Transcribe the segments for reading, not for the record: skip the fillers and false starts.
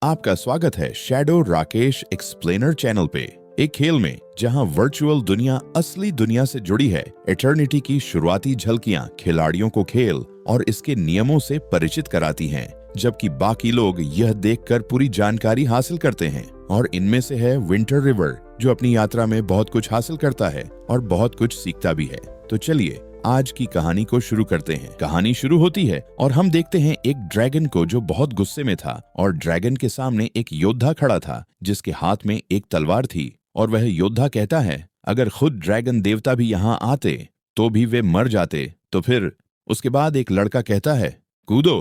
आपका स्वागत है शैडो राकेश एक्सप्लेनर चैनल पे। एक खेल में जहां वर्चुअल दुनिया असली दुनिया से जुड़ी है, एटर्निटी की शुरुआती झलकियां खिलाड़ियों को खेल और इसके नियमों से परिचित कराती हैं, जबकि बाकी लोग यह देखकर पूरी जानकारी हासिल करते हैं। और इनमें से है विंटर रिवर, जो अपनी यात्रा में बहुत कुछ हासिल करता है और बहुत कुछ सीखता भी है। तो चलिए आज की कहानी को शुरू करते हैं। कहानी शुरू होती है और हम देखते हैं एक ड्रैगन को जो बहुत गुस्से में था, और ड्रैगन के सामने एक योद्धा खड़ा था जिसके हाथ में एक तलवार थी। और वह योद्धा कहता है, अगर खुद ड्रैगन देवता भी यहाँ आते तो भी वे मर जाते। तो फिर उसके बाद एक लड़का कहता है, कूदो।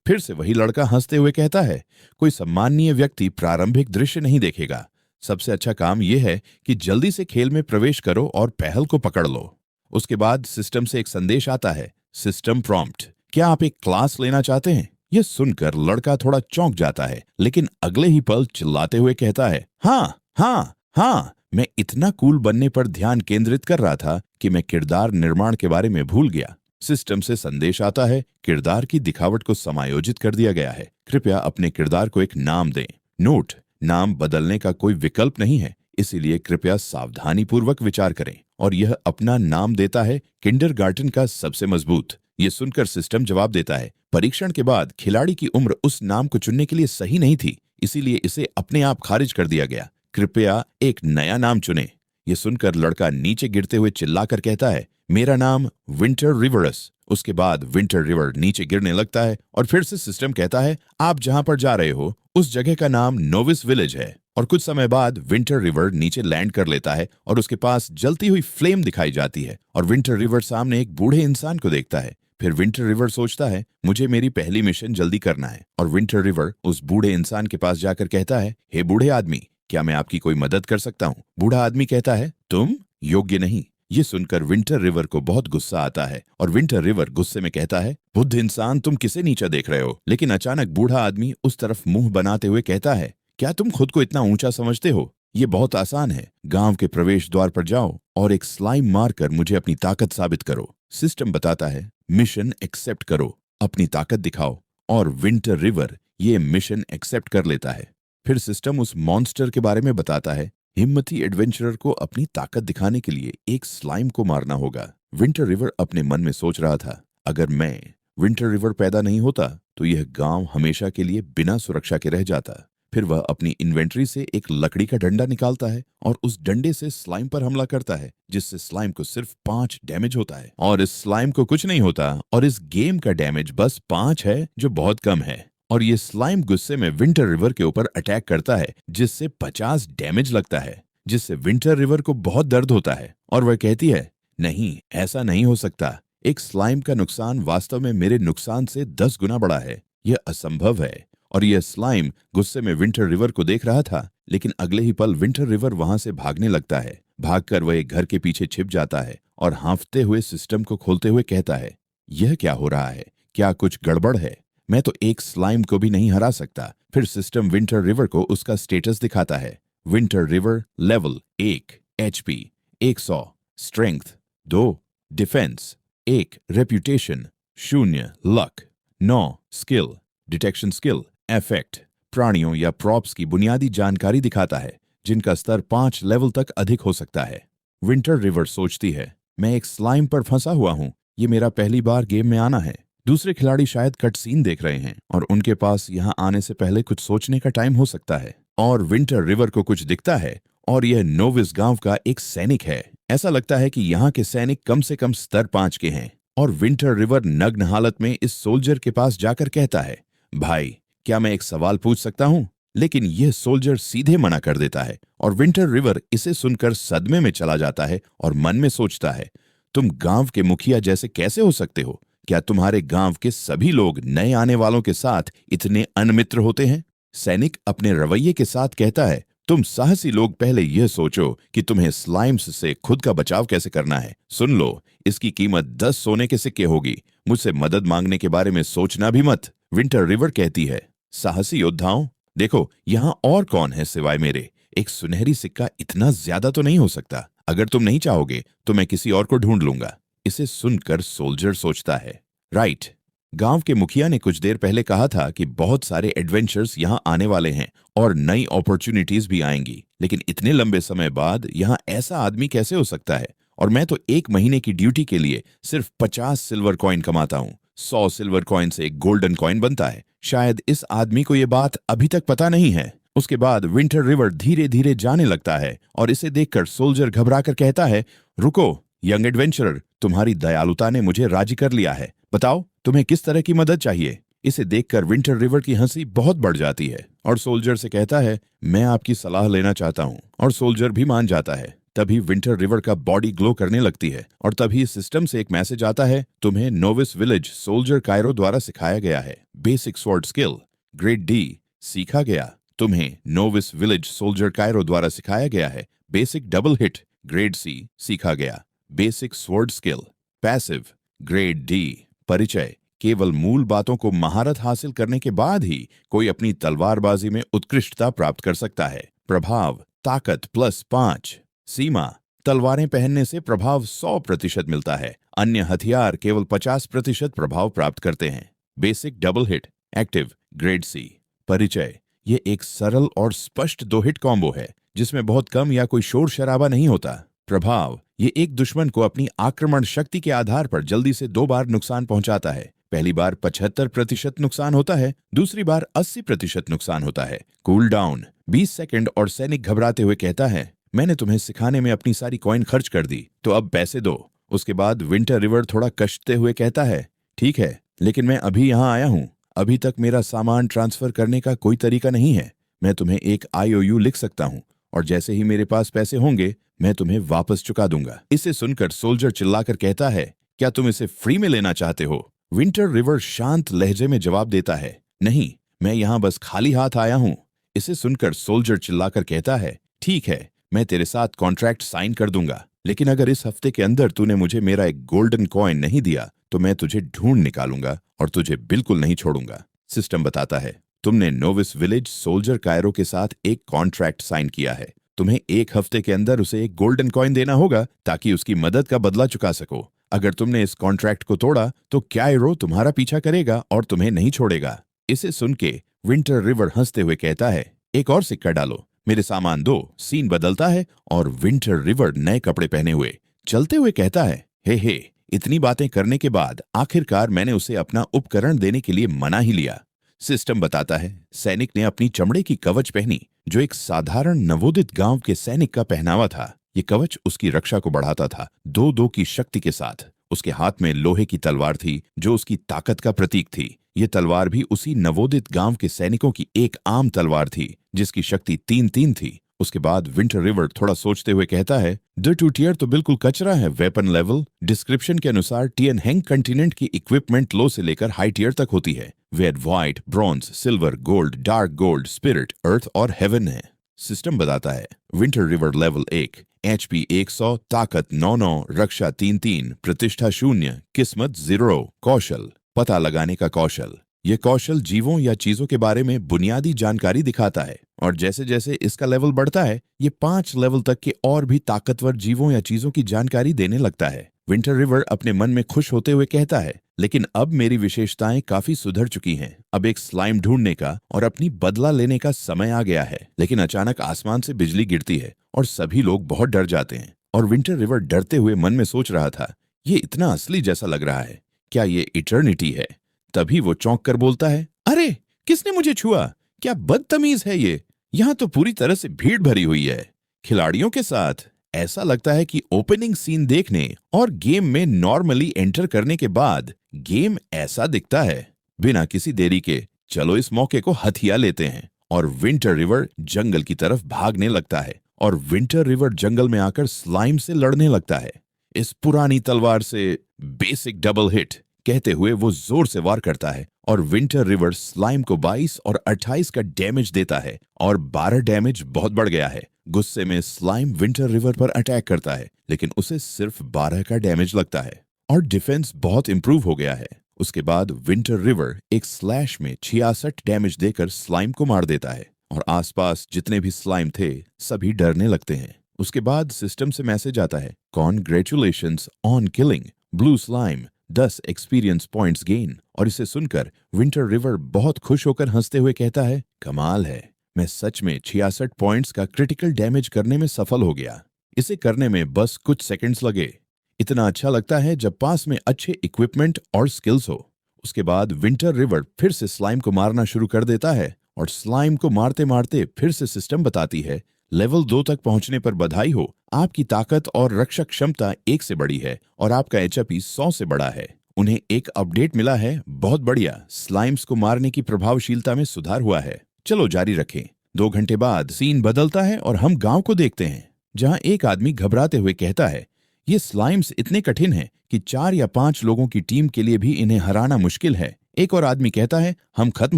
फिर से वही लड़का हंसते हुए कहता है, कोई सम्माननीय व्यक्ति प्रारंभिक दृश्य नहीं देखेगा। सबसे अच्छा काम यह है कि जल्दी से खेल में प्रवेश करो और पहल को पकड़ लो। उसके बाद सिस्टम से एक संदेश आता है, सिस्टम प्रॉम्प्ट, क्या आप एक क्लास लेना चाहते हैं? यह सुनकर लड़का थोड़ा चौंक जाता है, लेकिन अगले ही पल चिल्लाते हुए कहता है, हाँ हाँ हाँ, मैं इतना कूल बनने पर ध्यान केंद्रित कर रहा था कि मैं किरदार निर्माण के बारे में भूल गया। सिस्टम से संदेश आता है, किरदार की दिखावट को समायोजित कर दिया गया है। कृपया अपने किरदार को एक नाम दें। नोट, नाम बदलने का कोई विकल्प नहीं है, इसीलिए कृपया सावधानी पूर्वक विचार करें। और यह अपना नाम देता है, किंडरगार्टन का सबसे मजबूत। ये सुनकर सिस्टम जवाब देता है, परीक्षण के बाद खिलाड़ी की उम्र उस नाम को चुनने के लिए सही नहीं थी, इसीलिए इसे अपने आप खारिज कर दिया गया। कृपया एक नया नाम चुनें। ये सुनकर लड़का नीचे गिरते हुए चिल्लाकर कहता है, मेरा नाम विंटर रिवरस। उसके बाद विंटर रिवर नीचे गिरने लगता है और फिर से सिस्टम कहता है, आप जहां पर जा रहे हो उस जगह का नाम नोविस विलेज है। और कुछ समय बाद विंटर रिवर नीचे लैंड कर लेता है और उसके पास जलती हुई फ्लेम दिखाई जाती है। और विंटर रिवर सामने एक बूढ़े इंसान को देखता है। फिर विंटर रिवर सोचता है, मुझे मेरी पहली मिशन जल्दी करना है। और विंटर रिवर उस बूढ़े इंसान के पास जाकर कहता है, हे बूढ़े आदमी, क्या मैं आपकी कोई मदद कर सकता हूँ? बूढ़ा आदमी कहता है, तुम योग्य नहीं। ये सुनकर विंटर रिवर को बहुत गुस्सा आता है और विंटर रिवर गुस्से में कहता है, बुद्ध इंसान, तुम किसे नीचा देख रहे हो? लेकिन अचानक बूढ़ा आदमी उस तरफ मुंह बनाते हुए कहता है, क्या तुम खुद को इतना ऊंचा समझते हो? ये बहुत आसान है। गांव के प्रवेश द्वार पर जाओ और एक स्लाइम मारकर मुझे अपनी ताकत साबित करो। सिस्टम बताता है, मिशन एक्सेप्ट करो, अपनी ताकत दिखाओ। और विंटर रिवर ये मिशन एक्सेप्ट कर लेता है। फिर सिस्टम उस मॉन्स्टर के बारे में बताता है, हिम्मती एडवेंचरर को अपनी ताकत दिखाने के लिए एक स्लाइम को मारना होगा। विंटर रिवर अपने मन में सोच रहा था, अगर मैं विंटर रिवर पैदा नहीं होता तो यह गांव हमेशा के लिए बिना सुरक्षा के रह जाता। फिर वह अपनी इन्वेंट्री से एक लकड़ी का डंडा निकालता है और उस डंडे से स्लाइम पर हमला करता है, जिससे स्लाइम को सिर्फ 5 डैमेज होता है। और इस स्लाइम को कुछ नहीं होता और इस गेम का डैमेज बस 5 है, जो बहुत कम है। और ये स्लाइम गुस्से में विंटर रिवर के ऊपर अटैक करता है, जिससे 50 डैमेज लगता है, जिससे विंटर रिवर को बहुत दर्द होता है। और वह कहती है, नहीं, ऐसा नहीं हो सकता। एक स्लाइम का नुकसान वास्तव में मेरे नुकसान से 10 गुना बड़ा है। यह असंभव है। और यह स्लाइम गुस्से में विंटर रिवर को देख रहा था, लेकिन अगले ही पल विंटर रिवर वहां से भागने लगता है। भागकर वह एक घर के पीछे छिप जाता है और हांफते हुए सिस्टम को खोलते हुए कहता है, यह क्या हो रहा है? क्या कुछ गड़बड़ है? मैं तो एक स्लाइम को भी नहीं हरा सकता। फिर सिस्टम विंटर रिवर को उसका स्टेटस दिखाता है। Winter river level 1, HP 100, strength 2, defence 1, reputation 0, luck 9, skill, detection skill, effect, प्राणियों या प्रॉप्स की बुनियादी जानकारी दिखाता है, जिनका स्तर 5 लेवल तक अधिक हो सकता है। विंटर रिवर सोचती है, मैं एक स्लाइम पर फंसा हुआ हूँ। ये मेरा पहली बार गेम में आना है। दूसरे खिलाड़ी शायद कट सीन देख रहे हैं और उनके पास यहाँ आने से पहले कुछ सोचने का टाइम हो सकता है। और विंटर रिवर को कुछ दिखता है और यह नोविस गांव का एक सैनिक है। ऐसा लगता है कि यहाँ के सैनिक कम से कम स्तर 5 के हैं। और विंटर रिवर नग्न हालत में इस सोल्जर के पास जाकर कहता है, भाई, क्या मैं एक सवाल पूछ सकता हूँ? लेकिन यह सोल्जर सीधे मना कर देता है और विंटर रिवर इसे सुनकर सदमे में चला जाता है और मन में सोचता है, तुम गांव के मुखिया जैसे कैसे हो सकते हो? क्या तुम्हारे गांव के सभी लोग नए आने वालों के साथ इतने अनमित्र होते हैं? सैनिक अपने रवैये के साथ कहता है, तुम साहसी लोग पहले यह सोचो कि तुम्हें स्लाइम्स से खुद का बचाव कैसे करना है। सुन लो, इसकी कीमत 10 सोने के सिक्के होगी। मुझसे मदद मांगने के बारे में सोचना भी मत। विंटर रिवर कहती है, साहसी योद्धाओं, देखो यहाँ और कौन है सिवाय मेरे। एक सुनहरी सिक्का इतना ज्यादा तो नहीं हो सकता। अगर तुम नहीं चाहोगे तो मैं किसी और को ढूंढ लूंगा। इसे सुनकर सोल्जर सोचता है, राइट, गांव के मुखिया ने कुछ देर पहले कहा था कि बहुत सारे एडवेंचर्स यहाँ आने वाले हैं और नई अपॉर्चुनिटीज भी आएंगी, लेकिन इतने लंबे समय बाद यहाँ ऐसा आदमी कैसे हो सकता है? और मैं तो 1 महीने की ड्यूटी के लिए सिर्फ 50 सिल्वर कॉइन कमाता हूँ। 100 सिल्वर कॉइन से एक गोल्डन कॉइन बनता है। शायद इस आदमी को ये बात अभी तक पता नहीं है। उसके बाद विंटर रिवर धीरे धीरे जाने लगता है और इसे देखकर सोल्जर घबराकर कहता है, रुको यंग एडवेंचरर, तुम्हारी दयालुता ने मुझे राजी कर लिया है। बताओ तुम्हें किस तरह की मदद चाहिए? इसे देखकर विंटर रिवर की हंसी बहुत बढ़ जाती है और सोल्जर से कहता है, मैं आपकी सलाह लेना चाहता हूँ। और सोल्जर भी मान जाता है। तभी विंटर रिवर का बॉडी ग्लो करने लगती है और तभी सिस्टम से एक मैसेज आता है, तुम्हें नोविस विलेज सोल्जर कायरो द्वारा सिखाया गया है basic sword skill grade D सीखा गया। तुम्हें नोविस विलेज सोल्जर कायरो द्वारा सिखाया गया है basic double hit grade C सीखा गया। Basic sword skill passive grade D. परिचय, केवल मूल बातों को महारत हासिल करने के बाद ही कोई अपनी तलवारबाजी में उत्कृष्टता प्राप्त कर सकता है। प्रभाव, ताकत +5। सीमा, तलवारें पहनने से प्रभाव 100% मिलता है। अन्य हथियार केवल 50% प्रभाव प्राप्त करते हैं। Basic double hit active grade C. परिचय, ये एक सरल और स्पष्ट 2 हिट कॉम्बो है जिसमें बहुत कम या कोई शोर शराबा नहीं होता। प्रभाव, ये एक दुश्मन को अपनी आक्रमण शक्ति के आधार पर जल्दी से 2 बार नुकसान पहुंचाता है। पहली बार 75% नुकसान होता है, दूसरी बार 80% नुकसान होता है। कूल डाउन 20 सेकंड और सैनिक घबराते हुए कहता है, मैंने तुम्हें सिखाने में अपनी सारी कॉइन खर्च कर दी, तो अब पैसे दो। उसके बाद विंटर रिवर थोड़ा कष्टते हुए कहता है, ठीक है, लेकिन मैं अभी यहाँ आया हूँ। अभी तक मेरा सामान ट्रांसफर करने का कोई तरीका नहीं है। मैं तुम्हें एक IOU लिख सकता हूँ और जैसे ही मेरे पास पैसे होंगे मैं तुम्हें वापस चुका दूंगा। इसे सुनकर सोल्जर चिल्लाकर कहता है, क्या तुम इसे फ्री में लेना चाहते हो? विंटर रिवर शांत लहजे में जवाब देता है, नहीं, मैं यहाँ बस खाली हाथ आया हूँ। इसे सुनकर सोल्जर चिल्लाकर कहता है, ठीक है, मैं तेरे साथ कॉन्ट्रैक्ट साइन कर दूंगा, लेकिन अगर इस हफ्ते के अंदर तूने मुझे मेरा एक गोल्डन कॉइन नहीं दिया तो मैं तुझे ढूंढ निकालूंगा और तुझे बिल्कुल नहीं छोड़ूंगा। सिस्टम बताता है, तुमने नोविस विलेज सोल्जर कायरो के साथ एक कॉन्ट्रैक्ट साइन किया है। तुम्हें 1 हफ्ते के अंदर उसे एक गोल्डन कॉइन देना होगा ताकि उसकी मदद का बदला चुका सको। अगर तुमने इस कॉन्ट्रैक्ट को तोड़ा तो कायरो तुम्हारा पीछा करेगा और तुम्हें नहीं छोड़ेगा। इसे सुन के विंटर रिवर हंसते हुए कहता है, एक और सिक्का डालो, मेरे सामान दो। सीन बदलता है और विंटर रिवर नए कपड़े पहने हुए चलते हुए कहता है, हे इतनी बातें करने के बाद आखिरकार मैंने उसे अपना उपकरण देने के लिए मना ही लिया। सिस्टम बताता है, सैनिक ने अपनी चमड़े की कवच पहनी जो एक साधारण नवोदित गांव के सैनिक का पहनावा था। ये कवच उसकी रक्षा को बढ़ाता था 2-2 की शक्ति के साथ। उसके हाथ में लोहे की तलवार थी जो उसकी ताकत का प्रतीक थी। ये तलवार भी उसी नवोदित गांव के सैनिकों की एक आम तलवार थी जिसकी शक्ति 3-3 थी। उसके बाद विंटर रिवर थोड़ा सोचते हुए कहता है, द टू टियर तो बिल्कुल कचरा है। वेपन लेवल डिस्क्रिप्शन के अनुसार टियन हैंग कंटिनेंट की इक्विपमेंट लो से लेकर हाई टियर तक होती है। Red, white, bronze, silver, gold, dark gold, spirit, earth और हेवन है। सिस्टम बताता है, विंटर रिवर लेवल 1, HP 100, ताकत 9-9, रक्षा 3-3, प्रतिष्ठा 0, किस्मत 0, कौशल पता लगाने का कौशल। ये कौशल जीवों या चीजों के बारे में बुनियादी जानकारी दिखाता है और जैसे जैसे इसका लेवल बढ़ता है ये 5 लेवल तक के और भी ताकतवर जीवों या चीजों की जानकारी देने लगता है। विंटर रिवर अपने मन में खुश होते हुए कहता है, लेकिन अब मेरी विशेषताएं काफी सुधर चुकी हैं। अब एक स्लाइम ढूंढने का और अपनी बदला लेने का समय आ गया है। लेकिन अचानक आसमान से बिजली गिरती है और सभी लोग बहुत डर जाते हैं और विंटर रिवर डरते हुए मन में सोच रहा था, ये इतना असली जैसा लग रहा है, क्या ये इटर्निटी है? तभी वो चौंक कर बोलता है, अरे किसने मुझे छुआ? क्या बदतमीज है ये? यहाँ तो पूरी तरह से भीड़ भरी हुई है खिलाड़ियों के साथ। ऐसा लगता है कि ओपनिंग सीन देखने और गेम में नॉर्मली एंटर करने के बाद गेम ऐसा दिखता है। बिना किसी देरी के चलो इस मौके को हथिया लेते हैं। और विंटर रिवर जंगल की तरफ भागने लगता है और विंटर रिवर जंगल में आकर स्लाइम से लड़ने लगता है। इस पुरानी तलवार से बेसिक डबल हिट कहते हुए वो जोर से वार करता है और विंटर रिवर स्लाइम को 22 और 28 का डैमेज देता है और 12 डैमेज बहुत बढ़ गया है। गुस्से में स्लाइम विंटर रिवर पर अटैक करता है लेकिन उसे सिर्फ 12 का डैमेज लगता है और डिफेंस बहुत इंप्रूव हो गया है। उसके बाद विंटर रिवर एक स्लैश में 66 डैमेज देकर स्लाइम को मार देता है और आसपास जितने भी स्लाइम थे सभी डरने लगते हैं। उसके बाद सिस्टम से मैसेज आता है, congratulations on killing blue slime 10 experience points gain. और इसे सुनकर विंटर रिवर बहुत खुश होकर हंसते हुए कहता है, कमाल है, मैं सच में 66 पॉइंट्स का क्रिटिकल डैमेज करने में सफल हो गया। इसे करने में बस कुछ सेकंड्स लगे। इतना अच्छा लगता है जब पास में अच्छे इक्विपमेंट और स्किल्स हो। उसके बाद विंटर रिवर फिर से स्लाइम को मारना शुरू कर देता है और स्लाइम को मारते मारते फिर से सिस्टम बताती है, लेवल 2 तक पहुंचने पर बधाई हो, आपकी ताकत और रक्षक क्षमता 1 से बड़ी है और आपका एचपी 100 से बड़ा है। उन्हें एक अपडेट मिला है, बहुत बढ़िया, स्लाइम्स को मारने की प्रभावशीलता में सुधार हुआ है। चलो जारी रखें। 2 घंटे बाद सीन बदलता है और हम गांव को देखते हैं, जहां एक आदमी घबराते हुए कहता है, ये स्लाइम्स इतने कठिन हैं कि 4 या 5 लोगों की टीम के लिए भी इन्हें हराना मुश्किल है। एक और आदमी कहता है, हम खत्म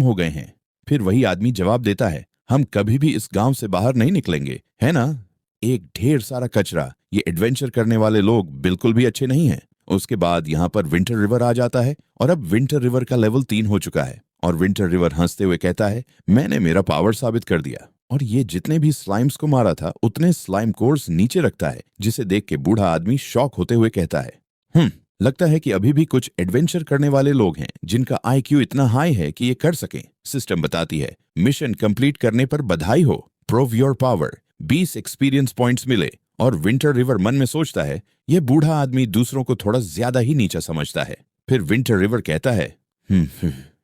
हो गए हैं। फिर वही आदमी जवाब देता है, हम कभी भी इस गांव से बाहर नहीं निकलेंगे, है ना? एक ढेर सारा कचरा। ये एडवेंचर करने वाले लोग बिल्कुल भी अच्छे नहीं हैं। उसके बाद यहाँ पर विंटर रिवर आ जाता है और अब विंटर रिवर का लेवल 3 हो चुका है और विंटर रिवर हंसते हुए कहता है, मैंने मेरा पावर साबित कर दिया। और ये जितने भी स्लाइम्स को मारा था उतने स्लाइम कोर्स नीचे रखता है, जिसे देख के बूढ़ा आदमी शॉक होते हुए कहता है, लगता है कि अभी भी कुछ एडवेंचर करने वाले लोग हैं जिनका आईक्यू इतना हाई है कि ये कर सकें। सिस्टम बताती है, मिशन कंप्लीट करने पर बधाई हो, prove your power, 20 experience points मिले। और विंटर रिवर मन में सोचता है, ये बूढ़ा आदमी दूसरों को थोड़ा ज्यादा ही नीचा समझता है। फिर विंटर रिवर कहता है,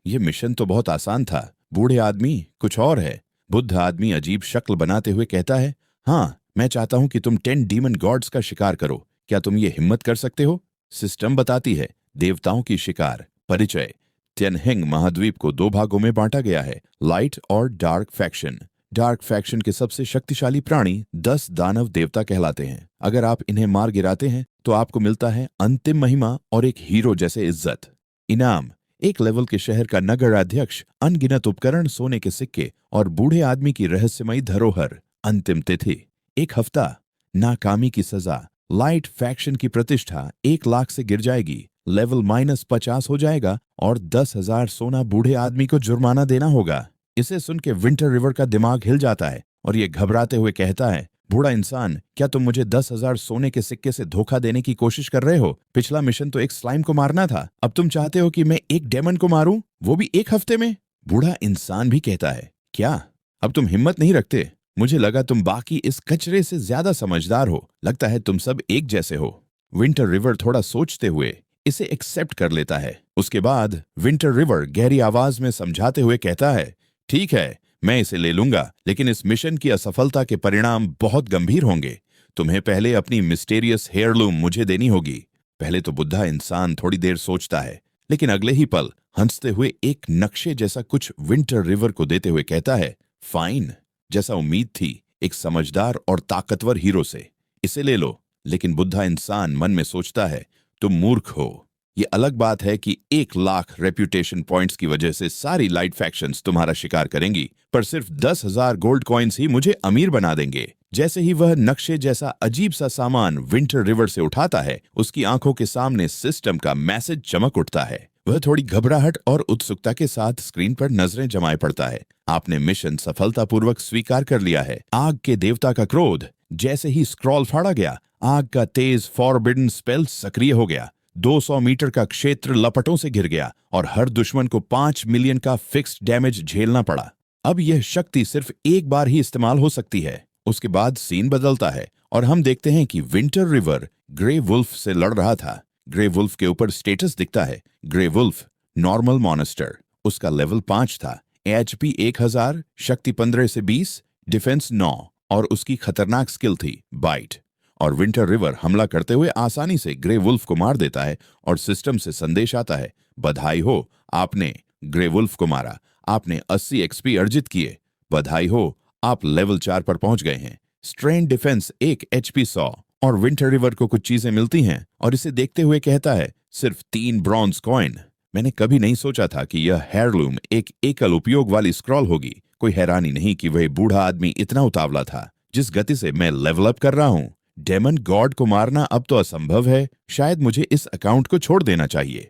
ये मिशन तो बहुत आसान था, बूढ़े आदमी कुछ और है। बुद्ध आदमी अजीब शक्ल बनाते हुए कहता है, हाँ, मैं चाहता हूं कि तुम 10 डीमन गॉड्स का शिकार करो, क्या तुम ये हिम्मत कर सकते हो? सिस्टम बताती है, देवताओं की शिकार। परिचय, त्यनहेंग महाद्वीप को 2 भागों में बांटा गया है, लाइट और डार्क फैक्शन। डार्क फैक्शन के सबसे शक्तिशाली प्राणी 10 दानव देवता कहलाते हैं। अगर आप इन्हें मार गिराते हैं तो आपको मिलता है अंतिम महिमा और एक हीरो जैसे इज्जत। इनाम, एक लेवल के शहर का नगर अध्यक्ष, अनगिनत उपकरण, सोने के सिक्के और बूढ़े आदमी की रहस्यमयी धरोहर। अंतिम तिथि 1 हफ्ता। नाकामी की सजा, लाइट फैक्शन की प्रतिष्ठा 1 लाख से गिर जाएगी, लेवल -50 हो जाएगा और 10,000 सोना बूढ़े आदमी को जुर्माना देना होगा। इसे सुन के विंटर रिवर का दिमाग हिल जाता है और ये घबराते हुए कहता है, बूढ़ा इंसान, क्या तुम मुझे 10,000 सोने के सिक्के से धोखा देने की कोशिश कर रहे हो? पिछला मिशन तो एक स्लाइम को मारना था, अब तुम चाहते हो कि मैं एक डेमन को मारूं, वो भी 1 हफ्ते में? बूढ़ा इंसान भी कहता है, क्या अब तुम हिम्मत नहीं रखते? मुझे लगा तुम बाकी इस कचरे से ज्यादा समझदार हो, लगता है तुम सब एक जैसे हो। विंटर रिवर थोड़ा सोचते हुए इसे एक्सेप्ट कर लेता है। उसके बाद विंटर रिवर गहरी आवाज में समझाते हुए कहता है, ठीक है, मैं इसे ले लूंगा, लेकिन इस मिशन की असफलता के परिणाम बहुत गंभीर होंगे। तुम्हें पहले अपनी मिस्टेरियस हेयरलूम मुझे देनी होगी। पहले तो बुद्धा इंसान थोड़ी देर सोचता है, लेकिन अगले ही पल हंसते हुए एक नक्शे जैसा कुछ विंटर रिवर को देते हुए कहता है, फाइन, जैसा उम्मीद थी, एक समझदार और ताकतवर हीरो से। इसे ले लो। लेकिन बुद्धा इंसान मन में सोचता है, तुम मूर्ख हो। ये अलग बात है कि 1 लाख रेप्यूटेशन पॉइंट्स की वजह से सारी लाइट फैक्शंस तुम्हारा शिकार करेंगी, पर सिर्फ 10,000 गोल्ड कॉइन्स ही मुझे अमीर बना देंगे। जैसे ही वह नक्शे जैसा अजीब सा सामान विंटर रिवर से उठाता है, उसकी आंखों के सामने सिस्टम का मैसेज चमक उठता है। वह थोड़ी घबराहट और उत्सुकता के साथ स्क्रीन पर नजरें जमाए पड़ता है। आपने मिशन सफलतापूर्वक स्वीकार कर लिया है। आग के देवता का क्रोध। जैसे ही स्क्रॉल फाड़ा गया, आग का तेज फॉरबिडन स्पेल सक्रिय हो गया। 200 मीटर का क्षेत्र लपटों से घिर गया और हर दुश्मन को 5 मिलियन का फिक्स्ड डैमेज झेलना पड़ा। अब यह शक्ति सिर्फ एक बार ही इस्तेमाल हो सकती है। उसके बाद सीन बदलता है और हम देखते हैं कि विंटर रिवर ग्रे वुल्फ से लड़ रहा था। ग्रे वुल्फ के ऊपर स्टेटस दिखता है, ग्रे वुल्फ नॉर्मल मॉन्स्टर। उसका लेवल 5 था, एचपी 1000, शक्ति 15 से 20, डिफेंस 9 और उसकी खतरनाक स्किल थी बाइट। और विंटर रिवर हमला करते हुए आसानी से ग्रे वुल्फ को मार देता है और सिस्टम से संदेश आता है, बधाई हो, आपने ग्रे वुल्फ को मारा, आपने 80 एक्सपी अर्जित किए। बधाई हो, आप लेवल 4 पर पहुंच गए हैं। Strain defence 1 HP 100। और विंटर रिवर को कुछ चीजें मिलती हैं और इसे देखते हुए कहता है, सिर्फ 3 ब्रॉन्ज कॉइन। मैंने कभी नहीं सोचा था कि यह हेयरलूम एक एकल उपयोग वाली स्क्रॉल होगी। कोई हैरानी नहीं कि वह बूढ़ा आदमी इतना उतावला था। जिस गति से मैं लेवल अप कर रहा हूं, डेमन गॉड को मारना अब तो असंभव है। शायद मुझे इस अकाउंट को छोड़ देना चाहिए।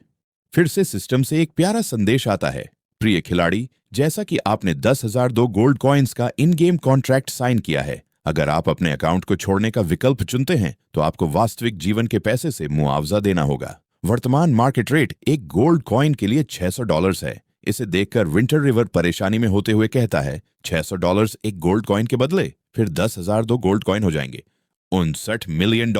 फिर से सिस्टम से एक प्यारा संदेश आता है, प्रिय खिलाड़ी, जैसा कि आपने 10,002 गोल्ड कॉइन्स का इन गेम कॉन्ट्रैक्ट साइन किया है, अगर आप अपने अकाउंट को छोड़ने का विकल्प चुनते हैं तो आपको वास्तविक जीवन के पैसे से मुआवजा देना होगा। वर्तमान मार्केट रेट एक गोल्ड कॉइन के लिए $600 है। इसे देखकर विंटर रिवर परेशानी में होते हुए कहता है, $600 एक गोल्ड कॉइन के बदले, फिर 10,000 दो गोल्ड कॉइन हो जाएंगे। $59 मिलियन।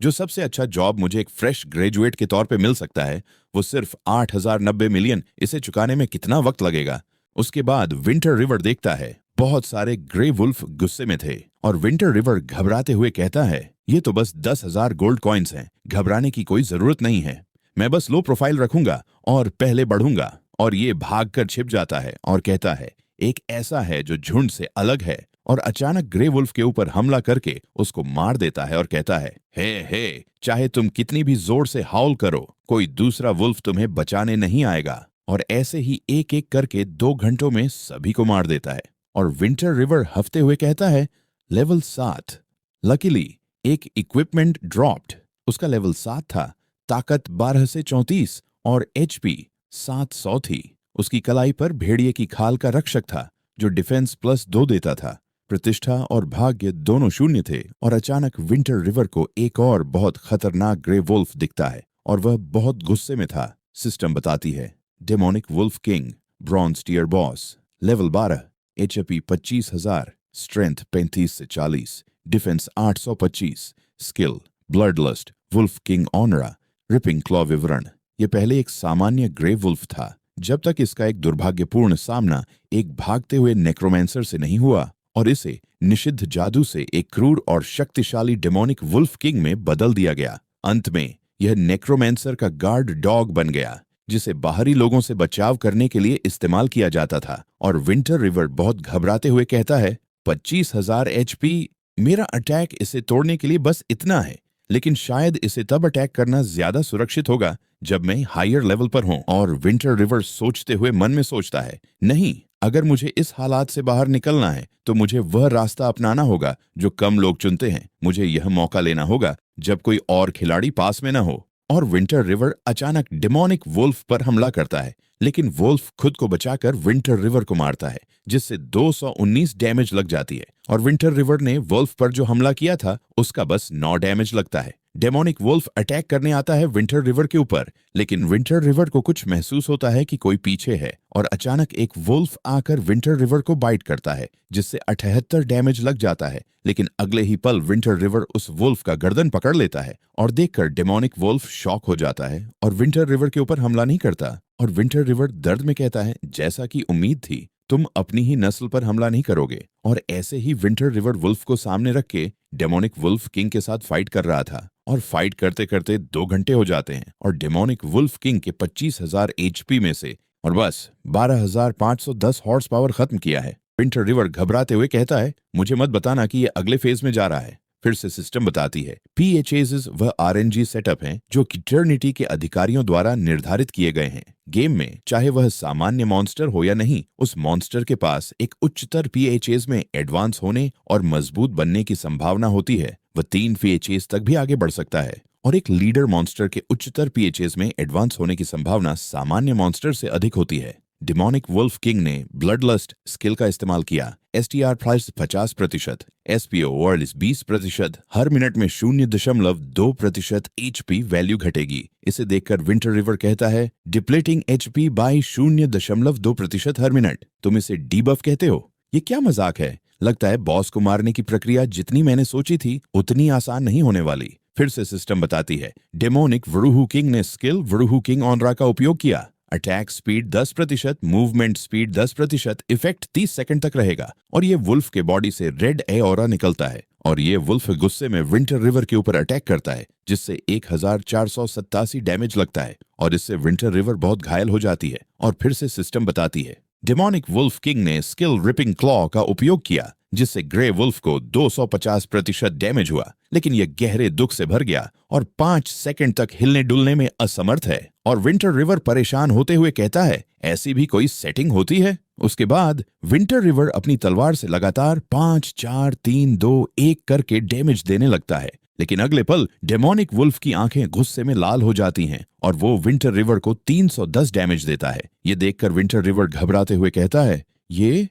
जो सबसे अच्छा जॉब मुझे एक फ्रेश ग्रेजुएट के तौर पे मिल सकता है, वो सिर्फ 8,090 मिलियन। इसे चुकाने में कितना वक्त लगेगा? उसके बाद विंटर रिवर देखता है बहुत सारे ग्रे वुल्फ गुस्से में थे और विंटर रिवर घबराते हुए कहता है, ये तो बस 10,000 गोल्ड कॉइन्स हैं, घबराने की कोई जरूरत नहीं है। मैं बस लो प्रोफाइल रखूंगा और पहले बढ़ूंगा। और ये भागकर छिप जाता है और कहता है, एक ऐसा है जो झुंड से अलग है, और अचानक ग्रे वुल्फ के ऊपर हमला करके उसको मार देता है और कहता है, हे, चाहे तुम कितनी भी जोर से हाउल करो, कोई दूसरा वुल्फ तुम्हें बचाने नहीं आएगा। और ऐसे ही एक एक करके 2 घंटों में सभी को मार देता है। और विंटर रिवर हफ्ते हुए कहता है, लेवल 7। लकीली एक इक्विपमेंट ड्रॉप्ड। उसका लेवल 7 था, ताकत 12 से 34 और HP 700 थी। उसकी कलाई पर भेड़िए की खाल का रक्षक था जो डिफेंस +2 देता था। प्रतिष्ठा और भाग्य दोनों शून्य थे। और अचानक विंटर रिवर को एक और बहुत खतरनाक ग्रे वुल्फ दिखता है और वह बहुत गुस्से में था। सिस्टम बताती है, demonic wolf king, bronze tier boss, level 12, HP 25,000, strength 35 से 40, defence 825, skill blood lust, wolf king aura, ripping claw विवरण। यह पहले एक सामान्य ग्रे वुल्फ था, जब तक इसका एक दुर्भाग्यपूर्ण सामना एक भागते हुए नेक्रोमेंसर से नहीं हुआ और इसे निषिद्ध जादू से एक क्रूर और शक्तिशाली डेमोनिक वुल्फ किंग में बदल दिया गया। अंत में यह नेक्रोमेंसर का गार्ड डॉग बन गया, जिसे बाहरी लोगों से बचाव करने के लिए इस्तेमाल किया जाता था। और विंटर रिवर बहुत घबराते हुए कहता है, 25,000 HP, मेरा अटैक इसे तोड़ने के लिए बस इतना है, लेकिन शायद इसे तब अटैक करना ज्यादा सुरक्षित होगा जब मैं हायर लेवल पर हूं। और विंटर रिवर सोचते हुए मन में सोचता है, नहीं, अगर मुझे इस हालात से बाहर निकलना है तो मुझे वह रास्ता अपनाना होगा जो कम लोग चुनते हैं। मुझे यह मौका लेना होगा जब कोई और खिलाड़ी पास में न हो। और विंटर रिवर अचानक डेमोनिक वुल्फ पर हमला करता है, लेकिन वुल्फ खुद को बचाकर विंटर रिवर को मारता है, जिससे 219 डैमेज लग जाती है। और विंटर रिवर ने वुल्फ पर जो हमला किया था उसका बस 9 डैमेज लगता है। डेमोनिक वुल्फ अटैक करने आता है विंटर रिवर के ऊपर, लेकिन विंटर रिवर को कुछ महसूस होता है कि कोई पीछे है और अचानक एक वुल्फ आकर विंटर रिवर को बाइट करता है, जिससे 78 डैमेज लग जाता है। लेकिन अगले ही पल विंटर रिवर उस वुल्फ का गर्दन पकड़ लेता है और देखकर डेमोनिक वुल्फ शॉक हो जाता है और विंटर रिवर के ऊपर हमला नहीं करता। और विंटर रिवर दर्द में कहता है, जैसा कि उम्मीद थी, तुम अपनी ही नस्ल पर हमला नहीं करोगे। और ऐसे ही विंटर रिवर वुल्फ को सामने रख के डेमोनिक वुल्फ किंग के साथ फाइट कर रहा था। और फाइट करते करते 2 घंटे हो जाते हैं और डेमोनिक वुल्फ किंग के 25,000 HP में से और बस 12,510 हॉर्स पावर खत्म किया है। विंटर रिवर घबराते हुए कहता है, मुझे मत बताना कि ये अगले फेज में जा रहा है। फिर से सिस्टम बताती है, PHAs वह RNG सेटअप हैं जो इटर्निटी के अधिकारियों द्वारा निर्धारित किए गए हैं। गेम में चाहे वह सामान्य मॉन्स्टर हो या नहीं, उस मॉन्स्टर के पास एक उच्चतर PHAs में एडवांस होने और मजबूत बनने की संभावना होती है। वह 3 PHAs तक भी आगे बढ़ सकता है। और एक लीडर मॉन्स्टर के उच्चतर PHAs में एडवांस होने की संभावना सामान्य मॉन्स्टर से अधिक होती है। डेमोनिक वुल्फ किंग ने ब्लड लस्ट स्किल का इस्तेमाल किया। STR प्राइस 50%, SPO वर्ल्ड 20%, हर मिनट में 0.2% HP वैल्यू घटेगी। इसे देखकर विंटर रिवर कहता है, डिप्लेटिंग HP बाय 0.2% हर मिनट। तुम इसे डीबफ कहते हो? ये क्या मजाक है? लगता है बॉस को मारने की प्रक्रिया जितनी मैंने सोची थी उतनी आसान नहीं होने वाली। फिर से सिस्टम बताती है, डेमोनिक वरुहू किंग ने स्किल वरुहू किंग ऑनरा का उपयोग किया। Attack speed 10%, movement speed 10%, effect 30 second तक रहेगा। और ये वुल्फ के बॉडी से रेड ए ऑरा निकलता है और ये वुल्फ गुस्से में विंटर रिवर के ऊपर अटैक करता है, जिससे 1487 डैमेज लगता है और इससे विंटर रिवर बहुत घायल हो जाती है। और फिर से सिस्टम बताती है, डेमोनिक वुल्फ किंग ने स्किल रिपिंग क्लॉ का उपयोग किया, जिससे ग्रे वुल्फ को 250% डैमेज हुआ, लेकिन यह गहरे दुख से भर गया और 5 सेकंड तक हिलने डुलने में असमर्थ है। और विंटर रिवर परेशान होते हुए कहता है, ऐसी भी कोई सेटिंग होती है? उसके बाद विंटर रिवर अपनी तलवार से लगातार 5, 4, 3, 2, 1 करके डैमेज देने लगता है। लेकिन अगले पल डेमोनिक वुल्फ की आंखें गुस्से में लाल हो जाती हैं और वो विंटर रिवर को 310 डैमेज देता है। ये देखकर विंटर रिवर घबराते हुए कहता है, ये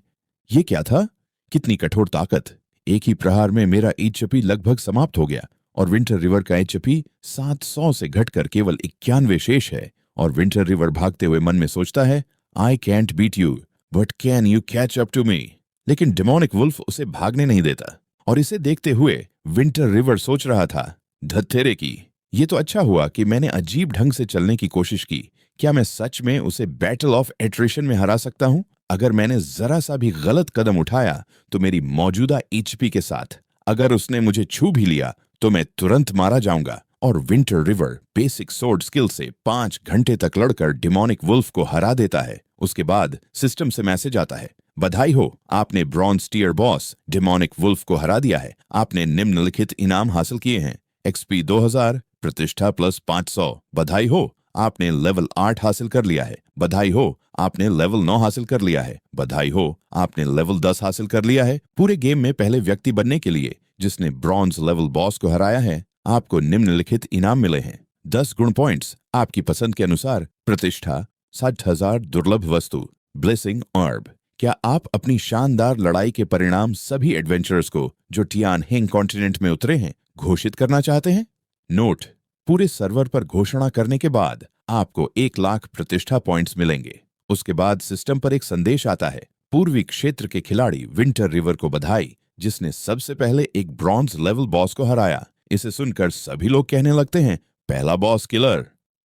क्या था? कितनी कठोर ताकत! एक ही प्रहार में मेरा HP लगभग समाप्त हो गया और विंटर रिवर का एचपी 700 से घटकर केवल 91 शेष है। और विंटर रिवर भागते हुए मन में सोचता है, I can't beat you but can you catch up to me. लेकिन डेमोनिक वुल्फ उसे भागने नहीं देता। और इसे देखते हुए विंटर रिवर सोच रहा था, धत्तेरे की, ये तो अच्छा हुआ कि मैंने अजीब ढंग से चलने की कोशिश की। क्या मैं सच में उसे बैटल ऑफ एट्रिशन में हरा सकता हूं? अगर मैंने जरा सा भी गलत कदम उठाया तो मेरी मौजूदा एचपी के साथ अगर उसने मुझे छू भी लिया तो मैं तुरंत मारा जाऊंगा। और winter river basic sword skill से 5 घंटे तक लड़कर डेमोनिक वुल्फ को हरा देता है। उसके बाद सिस्टम से मैसेज आता है, बधाई हो, आपने bronze tier boss demonic wolf को हरा दिया है। आपने निम्नलिखित इनाम हासिल किए हैं, एक्सपी 2000, प्रतिष्ठा प्लस 500। बधाई हो, आपने लेवल 8 हासिल कर लिया है। बधाई हो, आपने लेवल 9 हासिल कर लिया है। बधाई हो, आपने लेवल 10 हासिल कर लिया है। पूरे गेम में पहले व्यक्ति बनने के लिए जिसने ब्रॉन्ज लेवल बॉस को हराया है, आपको निम्नलिखित इनाम मिले हैं। 10 गुण पॉइंट्स, आपकी पसंद के अनुसार प्रतिष्ठा, 60,000 दुर्लभ वस्तु, ब्लेसिंग ऑर्ब। क्या आप अपनी शानदार लड़ाई के परिणाम सभी एडवेंचरर्स को जो टियान हिंग कॉन्टिनेंट में उतरे हैं घोषित करना चाहते हैं? नोट, पूरे सर्वर पर घोषणा करने के बाद आपको 1 लाख प्रतिष्ठा पॉइंट्स मिलेंगे। उसके बाद सिस्टम पर एक संदेश आता है, पूर्वी क्षेत्र के खिलाड़ी विंटर रिवर को बधाई, जिसने सबसे पहले एक ब्रॉन्ज लेवल बॉस को हराया। इसे सुनकर सभी लोग कहने लगते हैं, पहला बॉस किलर,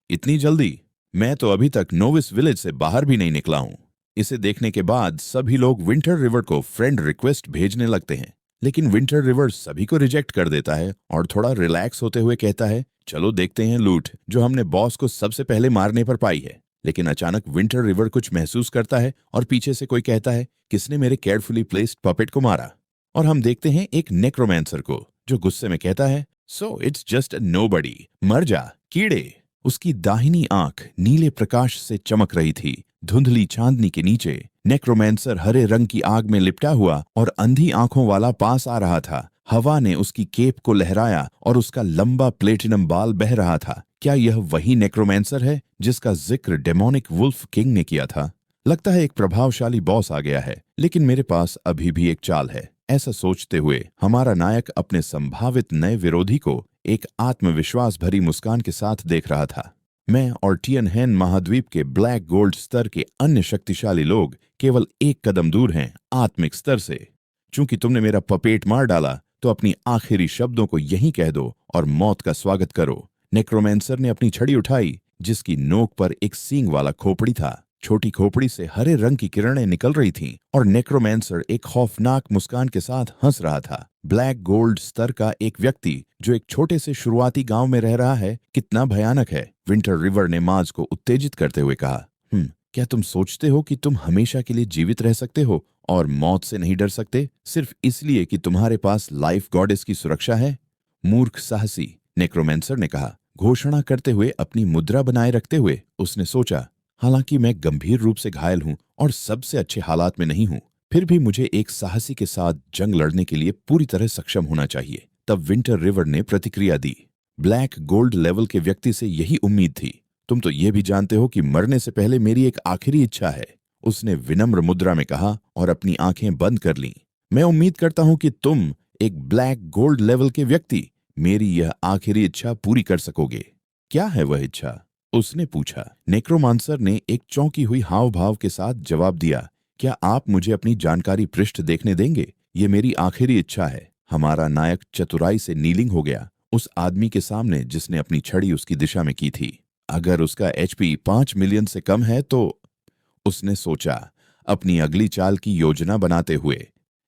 इतनी जल्दी? मैं तो अभी तक नोविस विलेज से बाहर भी नहीं निकला हूं। इसे देखने के बाद सभी लोग विंटर रिवर को फ्रेंड रिक्वेस्ट भेजने लगते हैं। लेकिन विंटर रिवर सभी को रिजेक्ट कर देता है और थोड़ा रिलैक्स होते हुए कहता है, चलो देखते हैं लूट जो हमने बॉस को सबसे पहले मारने पर पाई है। लेकिन अचानक विंटर रिवर कुछ महसूस करता है और पीछे से कोई कहता है, किसने मेरे केयरफुली प्लेस्ड पपेट को मारा? और हम देखते हैं एक नेक्रोमैंसर को जो गुस्से में कहता है, so it's just a nobody, मर जा कीड़े। उसकी दाहिनी आंख नीले प्रकाश से चमक रही थी। धुंधली चांदनी के नीचे नेक्रोमैंसर हरे रंग की आग में लिपटा हुआ और अंधी आंखों वाला पास आ रहा था। हवा ने उसकी केप को लहराया और उसका लंबा प्लेटिनम बाल बह रहा था। क्या यह वही नेक्रोमैंसर है जिसका जिक्र डेमोनिक वुल्फ किंग ने किया था? लगता है एक प्रभावशाली बॉस आ गया है, लेकिन मेरे पास अभी भी एक चाल है। ऐसा सोचते हुए हमारा नायक अपने संभावित नए विरोधी को एक आत्मविश्वास भरी मुस्कान के साथ देख रहा था। मैं और टियनहेन महाद्वीप के ब्लैक गोल्ड स्तर के अन्य शक्तिशाली लोग केवल एक कदम दूर हैं आत्मिक स्तर से। चूंकि तुमने मेरा पपेट मार डाला तो अपनी आखिरी शब्दों को यहीं कह दो और मौत का स्वागत करो। नेक्रोमैंसर ने अपनी छड़ी उठाई जिसकी नोक पर एक सींग वाला खोपड़ी था। छोटी खोपड़ी से हरे रंग की किरणें निकल रही थीं और नेक्रोमैंसर एक खौफनाक मुस्कान के साथ हंस रहा था। ब्लैक गोल्ड स्तर का एक व्यक्ति जो एक छोटे से शुरुआती गांव में रह रहा है, कितना भयानक है। विंटर रिवर ने माज को उत्तेजित करते हुए कहा, क्या तुम सोचते हो कि तुम हमेशा के लिए जीवित रह सकते हो और मौत से नहीं डर सकते सिर्फ इसलिए कि तुम्हारे पास लाइफ गॉडेस की सुरक्षा है? मूर्ख साहसी, नेक्रोमैंसर ने कहा, घोषणा करते हुए अपनी मुद्रा बनाए रखते हुए। उसने सोचा, हालांकि मैं गंभीर रूप से घायल हूं और सबसे अच्छे हालात में नहीं हूं, फिर भी मुझे एक साहसी के साथ जंग लड़ने के लिए पूरी तरह सक्षम होना चाहिए। तब विंटर रिवर ने प्रतिक्रिया दी, ब्लैक गोल्ड लेवल के व्यक्ति से यही उम्मीद थी। तुम तो ये भी जानते हो कि मरने से पहले मेरी एक आखिरी इच्छा है, उसने विनम्र मुद्रा में कहा और अपनी आंखें बंद कर लीं। मैं उम्मीद करता हूं कि तुम, एक ब्लैक गोल्ड लेवल के व्यक्ति, मेरी यह आखिरी इच्छा पूरी कर सकोगे। क्या है वह इच्छा? उसने पूछा। नेक्रोमांसर ने एक चौंकी हुई हाव भाव के साथ जवाब दिया, क्या आप मुझे अपनी जानकारी पृष्ठ देखने देंगे? ये मेरी आखिरी इच्छा है। हमारा नायक चतुराई से नीलिंग हो गया उस आदमी के सामने जिसने अपनी छड़ी उसकी दिशा में की थी। अगर उसका एचपी 5 मिलियन से कम है तो, उसने सोचा अपनी अगली चाल की योजना बनाते हुए।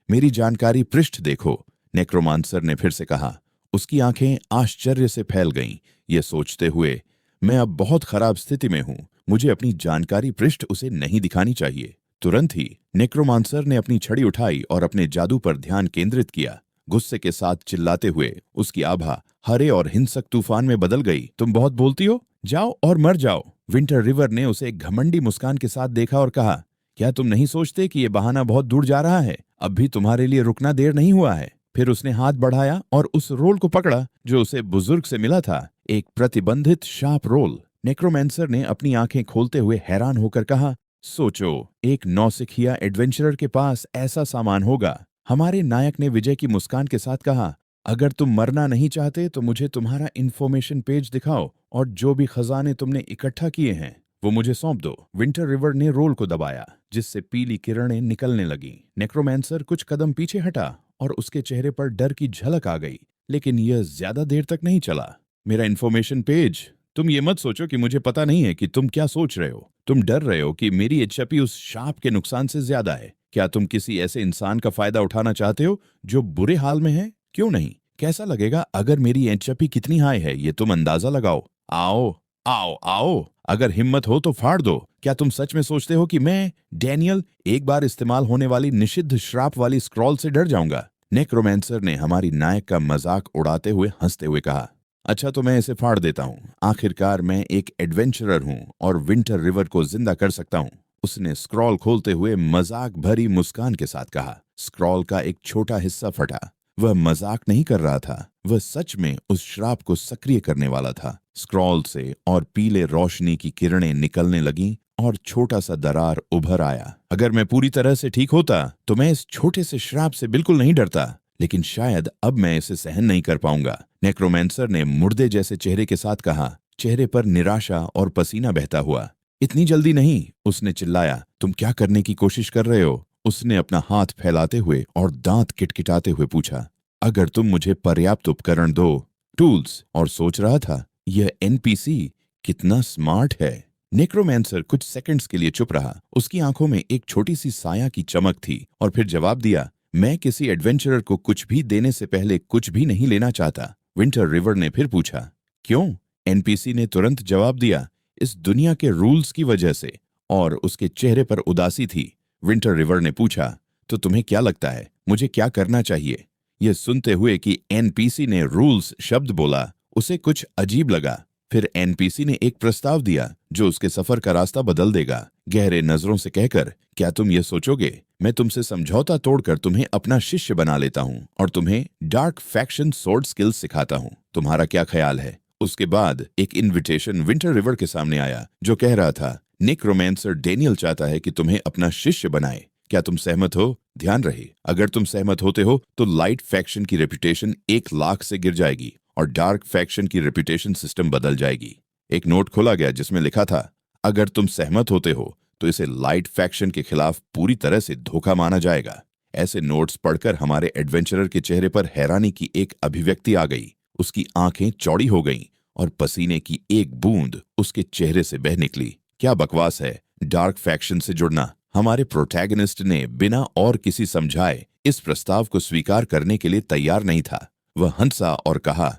मेरी जानकारी पृष्ठ देखो, नेक्रोमांसर ने फिर से कहा। उसकी आंखें आश्चर्य से फैल गईं, ये सोचते हुए, मैं अब बहुत खराब स्थिति में हूं, मुझे अपनी जानकारी पृष्ठ उसे नहीं दिखानी चाहिए। तुरंत ही नेक्रोमांसर ने अपनी छड़ी उठाई और अपने जादू पर ध्यान केंद्रित किया। गुस्से के साथ चिल्लाते हुए उसकी आभा हरे और हिंसक तूफान में बदल गई। तुम बहुत बोलती हो, जाओ और मर जाओ। विंटर रिवर ने उसे एक घमंडी मुस्कान के साथ देखा और कहा, क्या तुम नहीं सोचते कि यह बहाना बहुत दूर जा रहा है? अब भी तुम्हारे लिए रुकना देर नहीं हुआ है। फिर उसने हाथ बढ़ाया और उस रोल को पकड़ा जो उसे बुजुर्ग से मिला था, एक प्रतिबंधित शार्प रोल। नेक्रोमैंसर ने अपनी आंखें खोलते हुए हैरान होकर कहा, सोचो, एक नौसिखिया एडवेंचरर के पास ऐसा सामान होगा। हमारे नायक ने विजय की मुस्कान के साथ कहा, अगर तुम मरना नहीं चाहते तो मुझे तुम्हारा इन्फॉर्मेशन पेज दिखाओ और जो भी खजाने तुमने इकट्ठा किए हैं वो मुझे सौंप दो। विंटर रिवर ने रोल को दबाया जिससे पीली किरणें निकलने लगी। नेक्रोमैंसर कुछ कदम पीछे हटा और उसके चेहरे पर डर की झलक आ गई, लेकिन यह ज्यादा देर तक नहीं चला। मेरा इन्फॉर्मेशन पेज? तुम ये मत सोचो कि मुझे पता नहीं है कि तुम क्या सोच रहे हो। तुम डर रहे हो कि मेरी एचपी उस शाप के नुकसान से ज्यादा है। क्या तुम किसी ऐसे इंसान का फायदा उठाना चाहते हो जो बुरे हाल में है? क्यों नहीं? कैसा लगेगा अगर मेरी एचपी कितनी हाई है ये तुम अंदाजा लगाओ। आओ आओ आओ, अगर हिम्मत हो तो फाड़ दो। क्या तुम सच में सोचते हो कि मैं, डैनियल, एक बार इस्तेमाल होने वाली निषिद्ध श्राप वाली स्क्रॉल से डर जाऊंगा? नेक्रोमैंसर ने हमारी नायक का मजाक उड़ाते हुए हंसते हुए कहा, अच्छा तो मैं इसे फाड़ देता हूँ। आखिरकार मैं एक एडवेंचरर हूँ और विंटर रिवर को जिंदा कर सकता हूँ। उसने स्क्रॉल खोलते हुए मजाक भरी मुस्कान के साथ कहा। स्क्रॉल का एक छोटा हिस्सा फटा। वह मजाक नहीं कर रहा था, वह सच में उस श्राप को सक्रिय करने वाला था। स्क्रॉल से और पीले रोशनी की किरणें निकलने लगीं और छोटा सा दरार उभर आया। अगर मैं पूरी तरह से ठीक होता तो मैं इस छोटे से श्राप से बिल्कुल नहीं डरता, लेकिन शायद अब मैं इसे सहन नहीं कर पाऊंगा। नेक्रोमैंसर ने मुर्दे जैसे चेहरे के साथ कहा, चेहरे पर निराशा और पसीना बहता हुआ। इतनी जल्दी नहीं, उसने चिल्लाया। तुम क्या करने की कोशिश कर रहे हो? उसने अपना हाथ फैलाते हुए और दांत किटकिटाते हुए पूछा। अगर तुम मुझे पर्याप्त उपकरण दो, टूल्स, और सोच रहा था यह एनपीसी कितना स्मार्ट है। नेक्रोमैंसर कुछ सेकंड्स के लिए चुप रहा। उसकी आंखों में एक छोटी सी साया की चमक थी और फिर जवाब दिया, मैं किसी एडवेंचरर को कुछ भी देने से पहले कुछ भी नहीं लेना चाहता। विंटर रिवर ने फिर पूछा, क्यों? एनपीसी ने तुरंत जवाब दिया, इस दुनिया के रूल्स की वजह से, और उसके चेहरे पर उदासी थी। विंटर रिवर ने पूछा, तो तुम्हें क्या लगता है मुझे क्या करना चाहिए? यह सुनते हुए कि एनपीसी ने रूल्स शब्द बोला, उसे कुछ अजीब लगा। फिर एनपीसी ने एक प्रस्ताव दिया जो उसके सफर का रास्ता बदल देगा। गहरे नजरों से कहकर, क्या तुम ये सोचोगे मैं तुमसे समझौता तोड़कर तुम्हें अपना शिष्य बना लेता हूँ और तुम्हें डार्क फैक्शन स्वॉर्ड स्किल्स सिखाता हूँ? तुम्हारा क्या ख्याल है? उसके बाद एक इनविटेशन विंटर रिवर के सामने आया जो कह रहा था, नेक्रोमैंसर डैनियल चाहता है कि तुम्हें अपना शिष्य बनाए। क्या तुम सहमत हो? ध्यान रहे, अगर तुम सहमत होते हो तो लाइट फैक्शन की रेपुटेशन 1,00,000 से गिर जाएगी और डार्क फैक्शन की रेपुटेशन सिस्टम बदल जाएगी। एक नोट खोला गया जिसमें लिखा था, अगर तुम सहमत होते हो तो इसे लाइट फैक्शन के खिलाफ पूरी तरह से धोखा माना जाएगा। ऐसे नोट्स पढ़कर हमारे एडवेंचरर के चेहरे पर हैरानी की एक अभिव्यक्ति आ गई। उसकी आंखें चौड़ी हो गईं और पसीने की एक बूंद उसके चेहरे से बह निकली। क्या बकवास है, डार्क फैक्शन से जुड़ना। हमारे प्रोटैगनिस्ट ने बिना और किसी समझाए इस प्रस्ताव को स्वीकार करने के लिए तैयार नहीं था। वह हंसा और कहा,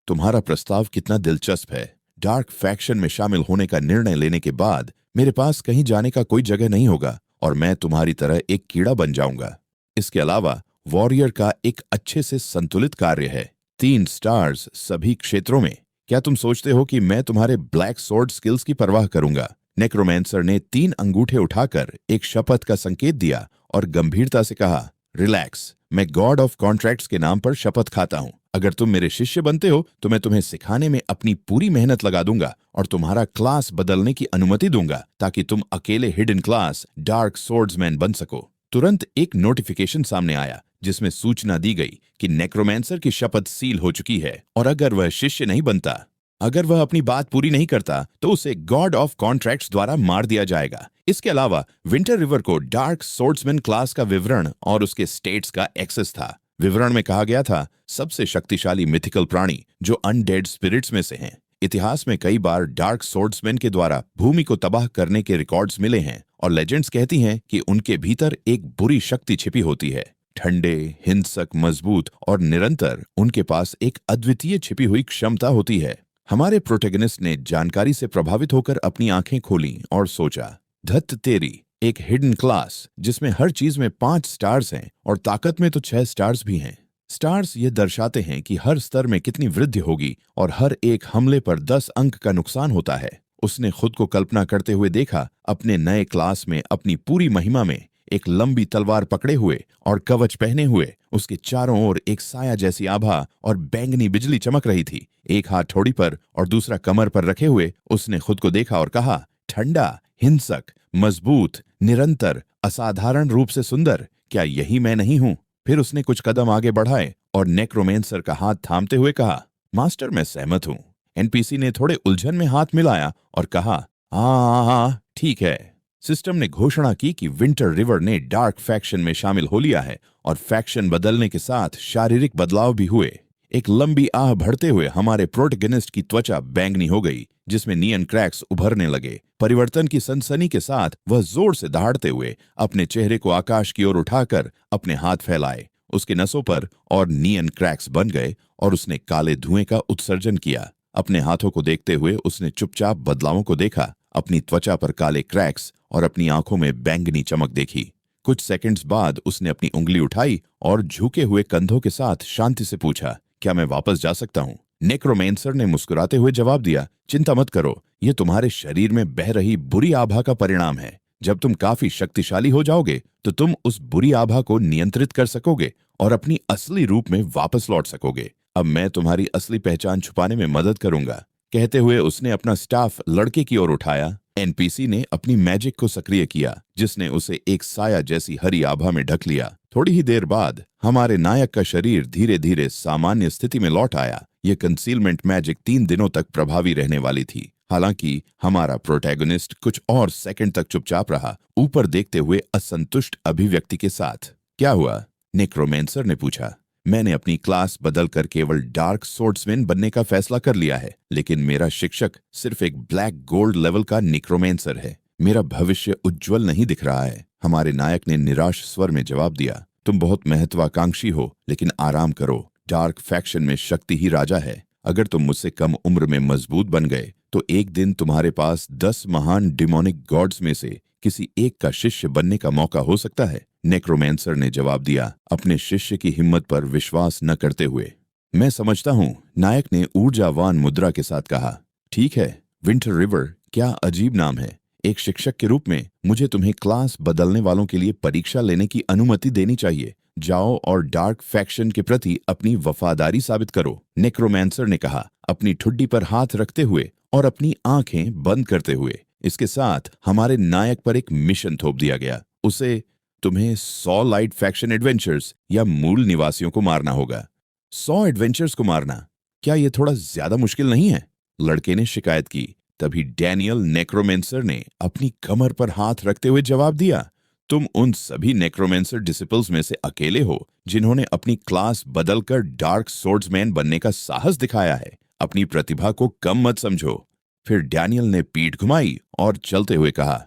तुम्हारा प्रस्ताव कितना दिलचस्प है। डार्क फैक्शन में शामिल होने का निर्णय लेने के बाद मेरे पास कहीं जाने का कोई जगह नहीं होगा और मैं तुम्हारी तरह एक कीड़ा बन जाऊंगा। इसके अलावा वॉरियर का एक अच्छे से संतुलित कार्य है, 3 स्टार्स सभी क्षेत्रों में। क्या तुम सोचते हो कि मैं तुम्हारे ब्लैक स्वॉर्ड स्किल्स की परवाह करूंगा? नेक्रोमैंसर ने 3 अंगूठे उठाकर एक शपथ का संकेत दिया और गंभीरता से कहा, रिलैक्स, मैं गॉड ऑफ कॉन्ट्रैक्ट्स के नाम पर शपथ खाता हूं। अगर तुम मेरे शिष्य बनते हो तो मैं तुम्हें सिखाने में अपनी पूरी मेहनत लगा दूंगा और तुम्हारा क्लास बदलने की अनुमति दूंगा ताकि तुम अकेले हिडन क्लास डार्क स्वॉर्ड्समैन बन सको। तुरंत एक नोटिफिकेशन सामने आया जिसमें सूचना दी गई कि नेक्रोमैंसर की शपथ सील हो चुकी है और अगर वह शिष्य नहीं बनता, अगर वह अपनी बात पूरी नहीं करता तो उसे गॉड ऑफ कॉन्ट्रैक्ट्स द्वारा मार दिया जाएगा। इसके अलावा विंटर रिवर को डार्क स्वॉर्ड्समैन क्लास का विवरण और उसके स्टेट्स का एक्सेस था। विवरण में कहा गया था, सबसे शक्तिशाली मिथिकल प्राणी जो अनडेड स्पिरिट्स में से हैं। इतिहास में कई बार डार्क स्वॉर्ड्समैन के द्वारा भूमि को तबाह करने के रिकॉर्ड्स मिले हैं और लेजेंड्स कहती हैं कि उनके भीतर एक बुरी शक्ति छिपी होती है। ठंडे, हिंसक, मजबूत और निरंतर, उनके पास एक अद्वितीय छिपी हुई क्षमता होती है। हमारे प्रोटैगनिस्ट ने जानकारी से प्रभावित होकर अपनी आंखें खोलीं और सोचा, धत तेरी, एक हिडन क्लास जिसमें हर चीज में 5 स्टार्स हैं और ताकत में तो 6 स्टार्स भी हैं। स्टार्स ये दर्शाते हैं कि हर स्तर में कितनी वृद्धि होगी और हर एक हमले पर 10 अंक का नुकसान होता है। उसने खुद को कल्पना करते हुए देखा, अपने नए क्लास में अपनी पूरी महिमा में, एक लंबी तलवार पकड़े हुए और कवच पहने हुए। उसके चारों ओर एक साया जैसी आभा और बैंगनी बिजली चमक रही थी। एक हाथ ठोड़ी पर और दूसरा कमर पर रखे हुए उसने खुद को देखा और कहा, ठंडा, हिंसक, मजबूत, निरंतर, असाधारण रूप से सुंदर, क्या यही मैं नहीं हूं? फिर उसने कुछ कदम आगे बढ़ाए और नेक्रोमेंसर का हाथ थामते हुए कहा, मास्टर मैं सहमत हूं। एनपीसी ने थोड़े उलझन में हाथ मिलाया और कहा, हाँ ठीक है। सिस्टम ने घोषणा की कि विंटर रिवर ने डार्क फैक्शन में शामिल हो लिया है और फैक्शन बदलने के साथ शारीरिक बदलाव भी हुए। एक लंबी आह भरते हुए हमारे प्रोटैगनिस्ट की त्वचा बैंगनी हो गई, जिसमें नियन क्रैक्स उभरने लगे। परिवर्तन की सनसनी के साथ वह जोर से दहाड़ते हुए अपने चेहरे को आकाश की ओर उठाकर अपने हाथ फैलाए। उसके नसों पर और नियन क्रैक्स बन गए और उसने काले धुएं का उत्सर्जन किया। अपने हाथों को देखते हुए उसने चुपचाप बदलावों को देखा, अपनी त्वचा पर काले क्रैक्स और अपनी आंखों में बैंगनी चमक देखी। कुछ सेकंड्स बाद उसने अपनी उंगली उठाई और झुके हुए कंधों के साथ शांति से पूछा, क्या मैं वापस जा सकता हूं? नेक्रोमेंसर ने मुस्कुराते हुए जवाब दिया, चिंता मत करो, ये तुम्हारे शरीर में बह रही बुरी आभा का परिणाम है। जब तुम काफी शक्तिशाली हो जाओगे तो तुम उस बुरी आभा को नियंत्रित कर सकोगे और अपनी असली रूप में वापस लौट सकोगे। अब मैं तुम्हारी असली पहचान छुपाने में मदद करूंगा। कहते हुए उसने अपना स्टाफ लड़के की ओर उठाया। एनपीसी ने अपनी मैजिक को सक्रिय किया, जिसने उसे एक साया जैसी हरी आभा में ढक लिया। थोड़ी ही देर बाद हमारे नायक का शरीर धीरे धीरे सामान्य स्थिति में लौट आया। यह कंसीलमेंट मैजिक 3 दिनों तक प्रभावी रहने वाली थी। हालांकि हमारा प्रोटैगनिस्ट कुछ और सेकंड तक चुपचाप रहा, ऊपर देखते हुए असंतुष्ट अभिव्यक्ति के साथ। क्या हुआ? नेक्रोमेंसर ने पूछा। मैंने अपनी क्लास बदलकर केवल डार्क सोर्ड्समैन बनने का फैसला कर लिया है, लेकिन मेरा शिक्षक सिर्फ एक ब्लैक गोल्ड लेवल का नेक्रोमेंसर है। मेरा भविष्य उज्जवल नहीं दिख रहा है। हमारे नायक ने निराश स्वर में जवाब दिया, तुम बहुत महत्वाकांक्षी हो, लेकिन आराम करो। डार्क फैक्शन में शक्ति ही राजा है। अगर तुम मुझसे कम उम्र में मजबूत बन गए तो एक दिन तुम्हारे पास 10 महान डिमोनिक गॉड्स में से किसी एक का शिष्य बनने का मौका हो सकता है। नेक्रोमेंसर ने जवाब दिया, अपने शिष्य की हिम्मत पर विश्वास न करते हुए। मैं समझता हूँ, नायक ने ऊर्जावान मुद्रा के साथ कहा। ठीक है, विंटर रिवर, क्या अजीब नाम है। एक शिक्षक के रूप में मुझे तुम्हें क्लास बदलने वालों के लिए परीक्षा लेने की अनुमति देनी चाहिए। जाओ और डार्क फैक्शन के प्रति अपनी वफादारी साबित करो। नेक्रोमेंसर ने कहा, अपनी ठुड्डी पर हाथ रखते हुए और अपनी आंखें बंद करते हुए। इसके साथ हमारे नायक पर एक मिशन थोप दिया गया। उसे तुम्हें 100 लाइट फैक्शन एडवेंचर्स या मूल निवासियों को मारना होगा। 100 एडवेंचर्स को मारना, क्या यह थोड़ा ज्यादा मुश्किल नहीं है? लड़के ने शिकायत की। तभी डैनियल नेक्रोमेंसर ने अपनी कमर पर हाथ रखते हुए जवाब दिया, तुम उन सभी नेक्रोमेंसर डिसिपल्स में से अकेले हो जिन्होंने अपनी क्लास बदलकर डार्क सोर्ड्समैन बनने का साहस दिखाया है। अपनी प्रतिभा को कम मत समझो। फिर डैनियल ने पीठ घुमाई और चलते हुए कहा,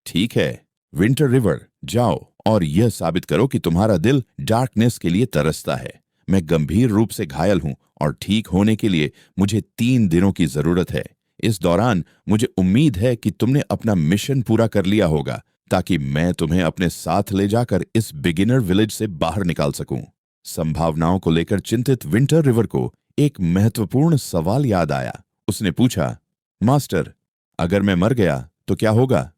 ठीक है विंटर रिवर, जाओ और यह साबित करो कि तुम्हारा दिल डार्कनेस के लिए तरसता है। मैं गंभीर रूप से घायल हूं और ठीक होने के लिए मुझे 3 दिनों की जरूरत है। इस दौरान मुझे उम्मीद है कि तुमने अपना मिशन पूरा कर लिया होगा, ताकि मैं तुम्हें अपने साथ ले जाकर इस बिगिनर विलेज से बाहर निकाल सकूं। संभावनाओं को लेकर चिंतित विंटर रिवर को एक महत्वपूर्ण सवाल याद आया। उसने पूछा, मास्टर, अगर मैं मर गया तो क्या होगा?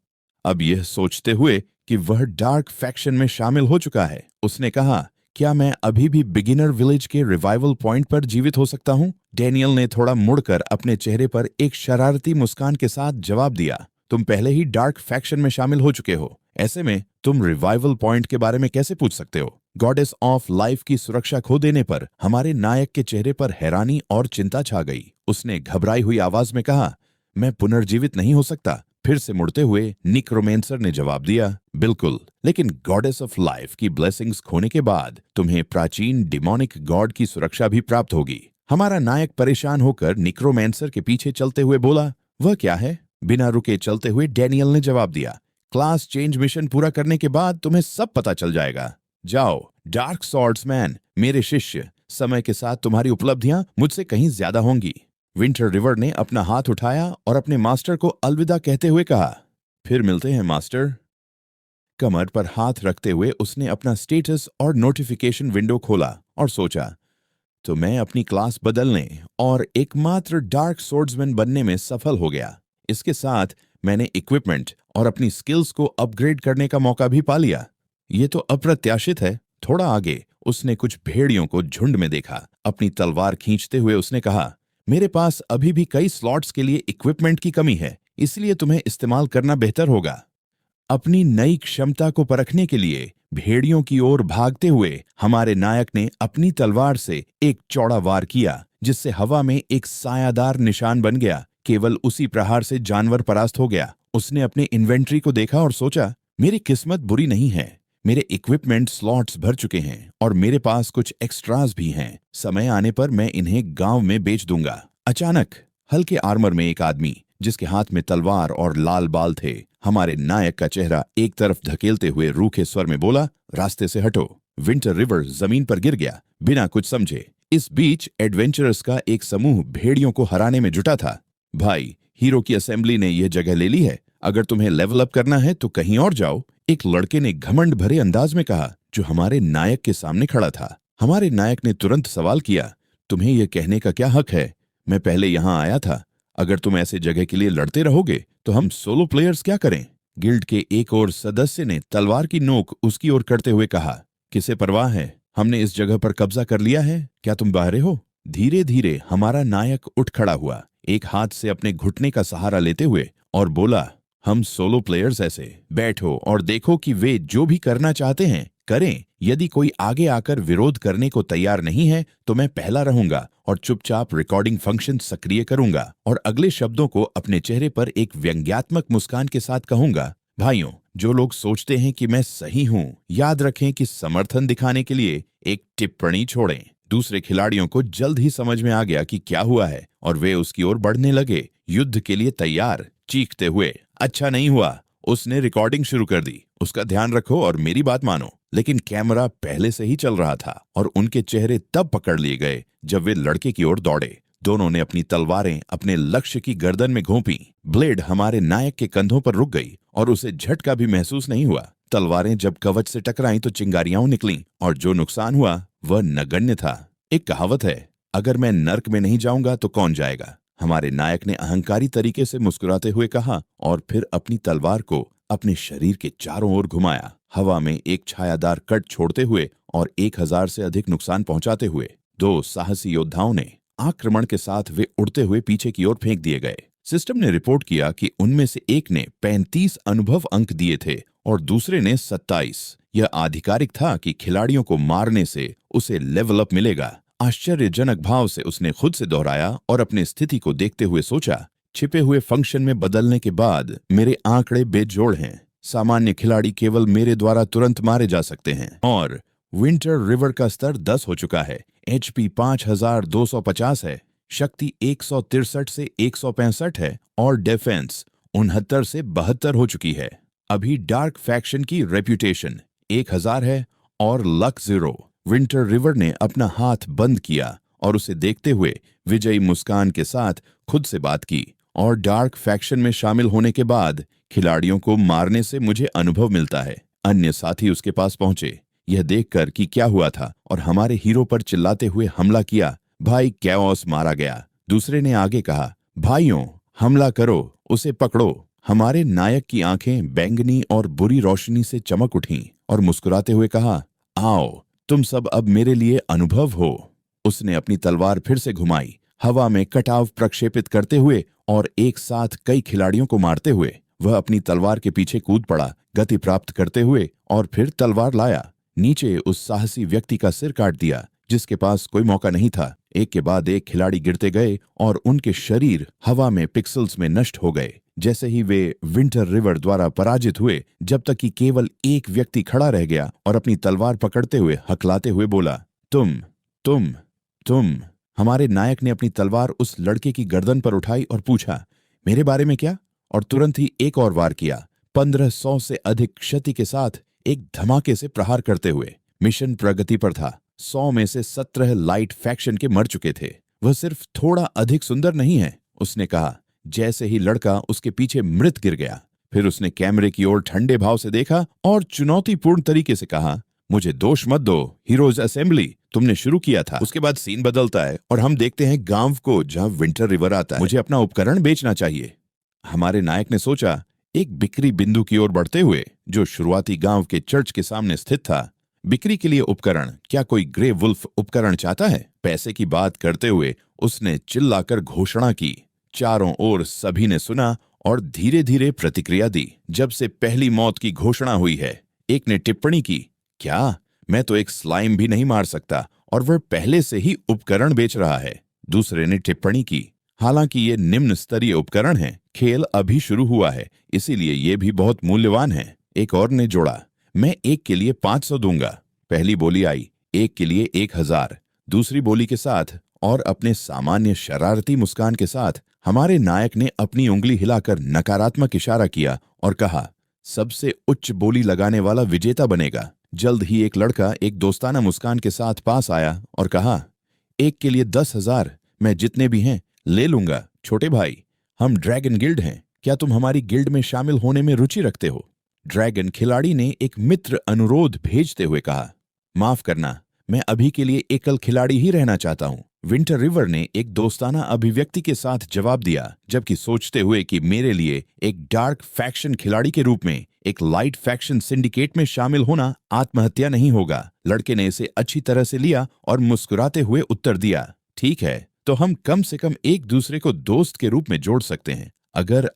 अब यह सोचते हुए कि वह डार्क फैक्शन में शामिल हो चुका है, उसने कहा, क्या मैं अभी भी बिगिनर विलेज के रिवाइवल पॉइंट पर जीवित हो सकता हूं? डैनियल ने थोड़ा मुड़कर अपने चेहरे पर एक शरारती मुस्कान के साथ जवाब दिया, तुम पहले ही डार्क फैक्शन में शामिल हो चुके हो। ऐसे में तुम रिवाइवल पॉइंट के बारे में कैसे पूछ सकते हो? गॉडेस ऑफ लाइफ की सुरक्षा खो देने पर हमारे नायक के चेहरे पर हैरानी और चिंता छा गई। उसने घबराई हुई आवाज में कहा, मैं पुनर्जीवित नहीं हो सकता। फिर से मुड़ते हुए नेक्रोमेंसर ने जवाब दिया, बिल्कुल, लेकिन गॉडेस ऑफ लाइफ की ब्लेसिंग्स खोने के बाद तुम्हें प्राचीन डिमोनिक गॉड की सुरक्षा भी प्राप्त होगी। हमारा नायक परेशान होकर नेक्रोमेंसर के पीछे चलते हुए बोला, वह क्या है? बिना रुके चलते हुए डैनियल ने जवाब दिया, क्लास चेंज मिशन पूरा करने के बाद तुम्हें सब पता चल जाएगा। जाओ डार्क सॉर्ड्समैन, मेरे शिष्य, समय के साथ तुम्हारी उपलब्धियां मुझसे कहीं ज्यादा होंगी। विंटर रिवर ने अपना हाथ उठाया और अपने मास्टर को अलविदा कहते हुए कहा, फिर मिलते हैं मास्टर। कमर पर हाथ रखते हुए उसने अपना स्टेटस और नोटिफिकेशन विंडो खोला और सोचा, तो मैं अपनी क्लास बदलने और एकमात्र डार्क सोर्ड्समैन बनने में सफल हो गया। इसके साथ मैंने इक्विपमेंट और अपनी स्किल्स को अपग्रेड करने का मौका भी पा लिया। ये तो अप्रत्याशित है। थोड़ा आगे उसने कुछ भेड़ियों को झुंड में देखा। अपनी तलवार खींचते हुए उसने कहा, मेरे पास अभी भी कई स्लॉट्स के लिए इक्विपमेंट की कमी है, इसलिए तुम्हें इस्तेमाल करना बेहतर होगा। अपनी नई क्षमता को परखने के लिए भेड़ियों की ओर भागते हुए हमारे नायक ने अपनी तलवार से एक चौड़ा वार किया, जिससे हवा में एक सायादार निशान बन गया। केवल उसी प्रहार से जानवर परास्त हो गया। उसने अपने इन्वेंट्री को देखा और सोचा, मेरी किस्मत बुरी नहीं है। मेरे इक्विपमेंट स्लॉट्स भर चुके हैं और मेरे पास कुछ एक्स्ट्रास भी हैं। समय आने पर मैं इन्हें गांव में बेच दूंगा। अचानक हल्के आर्मर में एक आदमी, जिसके हाथ में तलवार और लाल बाल थे, हमारे नायक का चेहरा एक तरफ धकेलते हुए रूखे स्वर में बोला, रास्ते से हटो। विंटर रिवर जमीन पर गिर गया बिना कुछ समझे। इस बीच एडवेंचरर्स का एक समूह भेड़ियों को हराने में जुटा था। भाई, हीरो की असेंबली ने यह जगह ले ली है। अगर तुम्हें लेवल अप करना है तो कहीं और जाओ, एक लड़के ने घमंड भरे अंदाज में कहा, जो हमारे नायक के सामने खड़ा था। हमारे नायक ने तुरंत सवाल किया, तुम्हें यह कहने का क्या हक है? मैं पहले यहां आया था। अगर तुम ऐसे जगह के लिए लड़ते रहोगे तो हम सोलो प्लेयर्स क्या करें? गिल्ड के एक और सदस्य ने तलवार की नोक उसकी ओर करते हुए कहा, किसे परवाह है? हमने इस जगह पर कब्जा कर लिया है। क्या तुम बाहरे हो? धीरे धीरे हमारा नायक उठ खड़ा हुआ, एक हाथ से अपने घुटने का सहारा लेते हुए, और बोला, हम सोलो प्लेयर्स ऐसे बैठो और देखो कि वे जो भी करना चाहते हैं करें। यदि कोई आगे आकर विरोध करने को तैयार नहीं है तो मैं पहला रहूंगा और चुपचाप रिकॉर्डिंग फंक्शन सक्रिय करूंगा और अगले शब्दों को अपने चेहरे पर एक व्यंग्यात्मक मुस्कान के साथ कहूंगा। भाइयों, जो लोग सोचते हैं कि मैं सही हूं, याद रखें कि समर्थन दिखाने के लिए एक टिप्पणी छोड़ें। दूसरे खिलाड़ियों को जल्द ही समझ में आ गया कि क्या हुआ है और वे उसकी ओर बढ़ने लगे, युद्ध के लिए तैयार, चीखते हुए। अच्छा नहीं हुआ, उसने रिकॉर्डिंग शुरू कर दी। उसका ध्यान रखो और मेरी बात मानो। लेकिन कैमरा पहले से ही चल रहा था और उनके चेहरे तब पकड़ लिए गए जब वे लड़के की ओर दौड़े। दोनों ने अपनी तलवारें अपने लक्ष्य की गर्दन में घोंपी। ब्लेड हमारे नायक के कंधों पर रुक गई और उसे झटका भी महसूस नहीं हुआ। तलवारें जब कवच से टकराईं तो चिंगारियां निकलीं और जो नुकसान हुआ वह नगण्य था। एक कहावत है, अगर मैं नर्क में नहीं जाऊंगा तो कौन जाएगा? हमारे नायक ने अहंकारी तरीके से मुस्कुराते हुए कहा और फिर अपनी तलवार को अपने शरीर के चारों ओर घुमाया, हवा में एक छायादार कट छोड़ते हुए और 1000 से अधिक नुकसान पहुंचाते हुए। दो साहसी योद्धाओं ने आक्रमण के साथ वे उड़ते हुए पीछे की ओर फेंक दिए गए। सिस्टम ने रिपोर्ट किया कि उनमें से एक ने 35 अनुभव अंक दिए थे और दूसरे ने 27। यह आधिकारिक था कि खिलाड़ियों को मारने से उसे लेवल अप मिलेगा। आश्चर्यजनक भाव से उसने खुद से दोहराया और अपनी स्थिति को देखते हुए सोचा, छिपे हुए फंक्शन में बदलने के बाद मेरे आंकड़े बेजोड़ हैं। सामान्य खिलाड़ी केवल मेरे द्वारा तुरंत मारे जा सकते हैं और विंटर रिवर का स्तर 10 हो चुका है। HP 5250 है, शक्ति 163 से 165 है और डिफेंस 69 से 72 हो चुकी है। अभी डार्क फैक्शन की रेप्यूटेशन 1000 है और लक 0। विंटर रिवर ने अपना हाथ बंद किया और उसे देखते हुए विजयी मुस्कान के साथ खुद से बात की, और डार्क फैक्शन में शामिल होने के बाद खिलाड़ियों को मारने से मुझे अनुभव मिलता है। अन्य साथी उसके पास पहुंचे, यह देखकर कि क्या हुआ था, और हमारे हीरो पर चिल्लाते हुए हमला किया। भाई, कैओस मारा गया। दूसरे ने आगे कहा, भाइयों हमला करो, उसे पकड़ो। हमारे नायक की आंखें बैंगनी और बुरी रोशनी से चमक उठीं और मुस्कुराते हुए कहा, आओ, तुम सब अब मेरे लिए अनुभव हो। उसने अपनी तलवार फिर से घुमाई, हवा में कटाव प्रक्षेपित करते हुए और एक साथ कई खिलाड़ियों को मारते हुए। वह अपनी तलवार के पीछे कूद पड़ा, गति प्राप्त करते हुए, और फिर तलवार लाया। नीचे उस साहसी व्यक्ति का सिर काट दिया जिसके पास कोई मौका नहीं था। एक के बाद एक खिलाड़ी गिरते गए और उनके शरीर हवा में पिक्सल्स में नष्ट हो गए जैसे ही वे विंटर रिवर द्वारा पराजित हुए, जब तक कि केवल एक व्यक्ति खड़ा रह गया और अपनी तलवार पकड़ते हुए हकलाते हुए बोला, तुम। हमारे नायक ने अपनी तलवार उस लड़के की गर्दन पर उठाई और पूछा, मेरे बारे में क्या? और तुरंत ही एक और वार किया, 1500 से अधिक क्षति के साथ एक धमाके से प्रहार करते हुए। मिशन प्रगति पर था। 100 में से 17 लाइट फैक्शन के मर चुके थे। वह सिर्फ थोड़ा अधिक सुंदर नहीं है, उसने कहा, जैसे ही लड़का उसके पीछे मृत गिर गया। फिर उसने कैमरे की ओर ठंडे भाव से देखा और चुनौतीपूर्ण तरीके से कहा, मुझे दोष मत दो, हीरोज असेंबली तुमने शुरू किया था। उसके बाद सीन बदलता है और हम देखते हैं गांव को जहां विंटर रिवर आता है। मुझे अपना उपकरण बेचना चाहिए। हमारे नायक ने सोचा, एक बिक्री बिंदु की ओर बढ़ते हुए जो शुरुआती गांव के चर्च के सामने स्थित था। बिक्री के लिए उपकरण? क्या कोई ग्रे वुल्फ उपकरण चाहता है? पैसे की बात करते हुए उसने चिल्लाकर घोषणा की। चारों ओर सभी ने सुना और धीरे धीरे प्रतिक्रिया दी। जब से पहली मौत की घोषणा हुई है, एक ने टिप्पणी की, क्या? मैं तो एक स्लाइम भी नहीं मार सकता और वह पहले से ही उपकरण बेच रहा है। दूसरे ने टिप्पणी की। हालांकि ये निम्न स्तरीय उपकरण हैं, खेल अभी शुरू हुआ है, इसीलिए ये भी बहुत मूल्यवान है। एक और ने जोड़ा, मैं एक के लिए 500 दूंगा। पहली बोली आई, एक के लिए 1000। दूसरी बोली के साथ और अपने सामान्य शरारती मुस्कान के साथ हमारे नायक ने अपनी उंगली हिलाकर नकारात्मक इशारा किया और कहा, सबसे उच्च बोली लगाने वाला विजेता बनेगा। जल्द ही एक लड़का एक दोस्ताना मुस्कान के साथ पास आया और कहा, एक के लिए 10,000, मैं जितने भी हैं ले लूंगा। छोटे भाई, हम ड्रैगन गिल्ड हैं, क्या तुम हमारी गिल्ड में शामिल होने में रुचि रखते हो? ड्रैगन खिलाड़ी ने एक मित्र अनुरोध भेजते हुए कहा, माफ करना, मैं अभी के लिए एकल खिलाड़ी ही रहना चाहता हूं। विंटर रिवर ने एक दोस्ताना अभिव्यक्ति के साथ जवाब दिया, जबकि सोचते हुए कि मेरे लिए एक डार्क फैक्शन खिलाड़ी के रूप में एक लाइट फैक्शन सिंडिकेट में शामिल होना आत्महत्या नहीं होगा। लड़के ने इसे अच्छी तरह से लिया और मुस्कुराते हुए उत्तर दिया, ठीक है, तो हम कम से कम एक दूसरे को दोस्त के रूप में जोड़ सकते हैं। अगर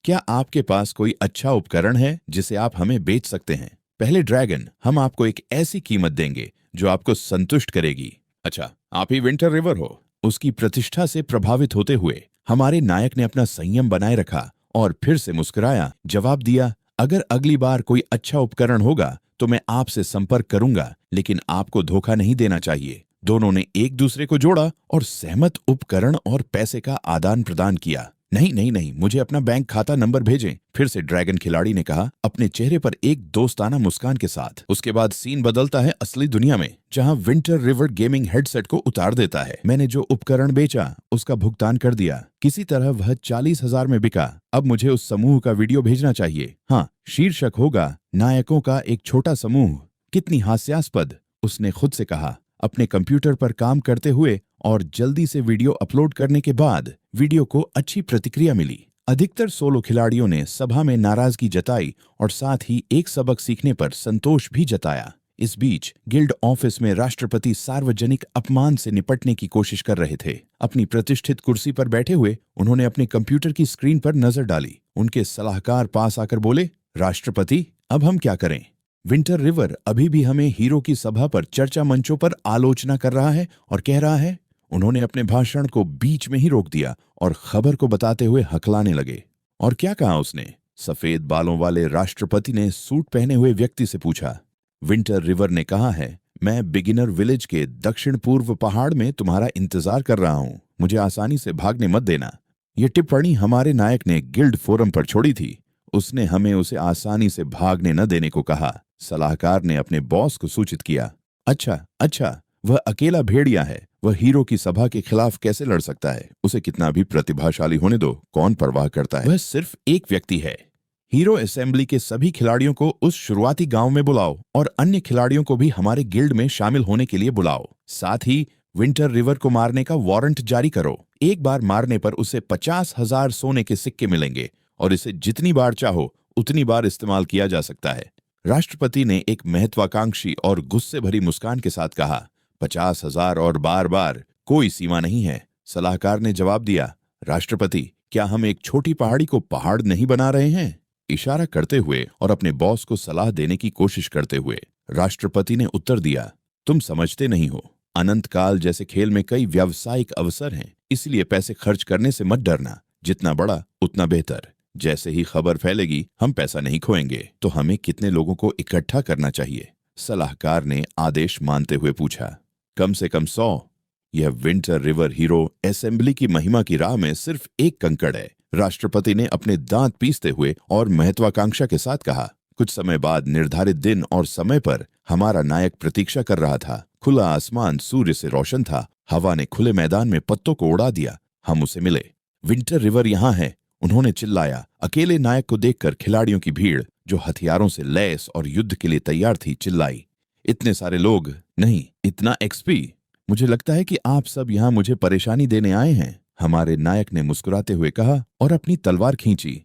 क्या आपके पास कोई अच्छा उपकरण है जिसे आप हमें बेच सकते हैं? पहले ड्रैगन, हम आपको एक ऐसी कीमत देंगे जो आपको संतुष्ट करेगी। अच्छा, आप ही विंटर रिवर हो? उसकी प्रतिष्ठा से प्रभावित होते हुए हमारे नायक ने अपना संयम बनाए रखा और फिर से मुस्कुराया, जवाब दिया, अगर अगली बार कोई अच्छा उपकरण होगा तो मैं आपसे संपर्क करूंगा, लेकिन आपको धोखा नहीं देना चाहिए। दोनों ने एक दूसरे को जोड़ा और सहमत उपकरण और पैसे का आदान प्रदान किया। नहीं नहीं नहीं, मुझे अपना बैंक खाता नंबर भेजें, फिर से ड्रैगन खिलाड़ी ने कहा, अपने चेहरे पर एक दोस्ताना मुस्कान के साथ। उसके बाद सीन बदलता है असली दुनिया में, जहां विंटर रिवर गेमिंग हेडसेट को उतार देता है। मैंने जो उपकरण बेचा उसका भुगतान कर दिया, किसी तरह वह 40,000 में बिका। अब मुझे उस समूह का वीडियो भेजना चाहिए। हाँ, शीर्षक होगा नायकों का एक छोटा समूह। कितनी हास्यास्पद, उसने खुद से कहा, अपने कंप्यूटर पर काम करते हुए और जल्दी से वीडियो अपलोड करने के बाद वीडियो को अच्छी प्रतिक्रिया मिली। अधिकतर सोलो खिलाड़ियों ने सभा में नाराजगी जताई और साथ ही एक सबक सीखने पर संतोष भी जताया। इस बीच गिल्ड ऑफिस में राष्ट्रपति सार्वजनिक अपमान से निपटने की कोशिश कर रहे थे। अपनी प्रतिष्ठित कुर्सी पर बैठे हुए उन्होंने अपने कंप्यूटर की स्क्रीन पर नजर डाली। उनके सलाहकार पास आकर बोले, राष्ट्रपति, अब हम क्या करें? विंटर रिवर अभी भी हमें हीरो की सभा पर चर्चा मंचों पर आलोचना कर रहा है और कह रहा है। उन्होंने अपने भाषण को बीच में ही रोक दिया और खबर को बताते हुए हकलाने लगे। और क्या कहा उसने? सफेद बालों वाले राष्ट्रपति ने सूट पहने हुए व्यक्ति से पूछा। विंटर रिवर ने कहा है, मैं बिगिनर विलेज के दक्षिण पूर्व पहाड़ में तुम्हारा इंतजार कर रहा हूं, मुझे आसानी से भागने मत देना। यह टिप्पणी हमारे नायक ने गिल्ड फोरम पर छोड़ी थी। उसने हमें उसे आसानी से भागने न देने को कहा। सलाहकार ने अपने बॉस को सूचित किया। अच्छा, वह अकेला भेड़िया है, वह हीरो की सभा के खिलाफ कैसे लड़ सकता है? उसे कितना भी प्रतिभाशाली होने दो, कौन परवाह करता है? वह सिर्फ एक व्यक्ति है। हीरो असेंबली के सभी खिलाड़ियों को उस शुरुआती गांव में बुलाओ और अन्य खिलाड़ियों को भी हमारे गिल्ड में शामिल होने के लिए बुलाओ। साथ ही विंटर रिवर को मारने का वारंट जारी करो। एक बार मारने पर उसे 50,000 सोने के सिक्के मिलेंगे और इसे जितनी बार चाहो उतनी बार इस्तेमाल किया जा सकता है। राष्ट्रपति ने एक महत्वाकांक्षी और गुस्से भरी मुस्कान के साथ कहा, 50,000 और बार बार, कोई सीमा नहीं है। सलाहकार ने जवाब दिया, राष्ट्रपति, क्या हम एक छोटी पहाड़ी को पहाड़ नहीं बना रहे हैं? इशारा करते हुए और अपने बॉस को सलाह देने की कोशिश करते हुए राष्ट्रपति ने उत्तर दिया, तुम समझते नहीं हो, अनंत काल जैसे खेल में कई व्यावसायिक अवसर हैं, इसलिए पैसे खर्च करने से मत डरना, जितना बड़ा उतना बेहतर। जैसे ही खबर फैलेगी हम पैसा नहीं खोएंगे। तो हमें कितने लोगों को इकट्ठा करना चाहिए? सलाहकार ने आदेश मानते हुए पूछा। कम से कम 100। यह विंटर रिवर हीरो असेंबली की महिमा की राह में सिर्फ एक कंकड़ है, राष्ट्रपति ने अपने दांत पीसते हुए और महत्वाकांक्षा के साथ कहा। कुछ समय बाद निर्धारित दिन और समय पर हमारा नायक प्रतीक्षा कर रहा था। खुला आसमान सूर्य से रोशन था। हवा ने खुले मैदान में पत्तों को उड़ा दिया। हम उसे मिले। विंटर रिवर यहाँ है, उन्होंने चिल्लाया। अकेले नायक को देखकर खिलाड़ियों की भीड़, जो हथियारों से लैस और युद्ध के लिए तैयार थी, चिल्लाई, इतने सारे लोग नहीं, इतना एक्सपी। मुझे लगता है कि आप सब यहाँ मुझे परेशानी देने आए हैं, हमारे नायक ने मुस्कुराते हुए कहा और अपनी तलवार खींची।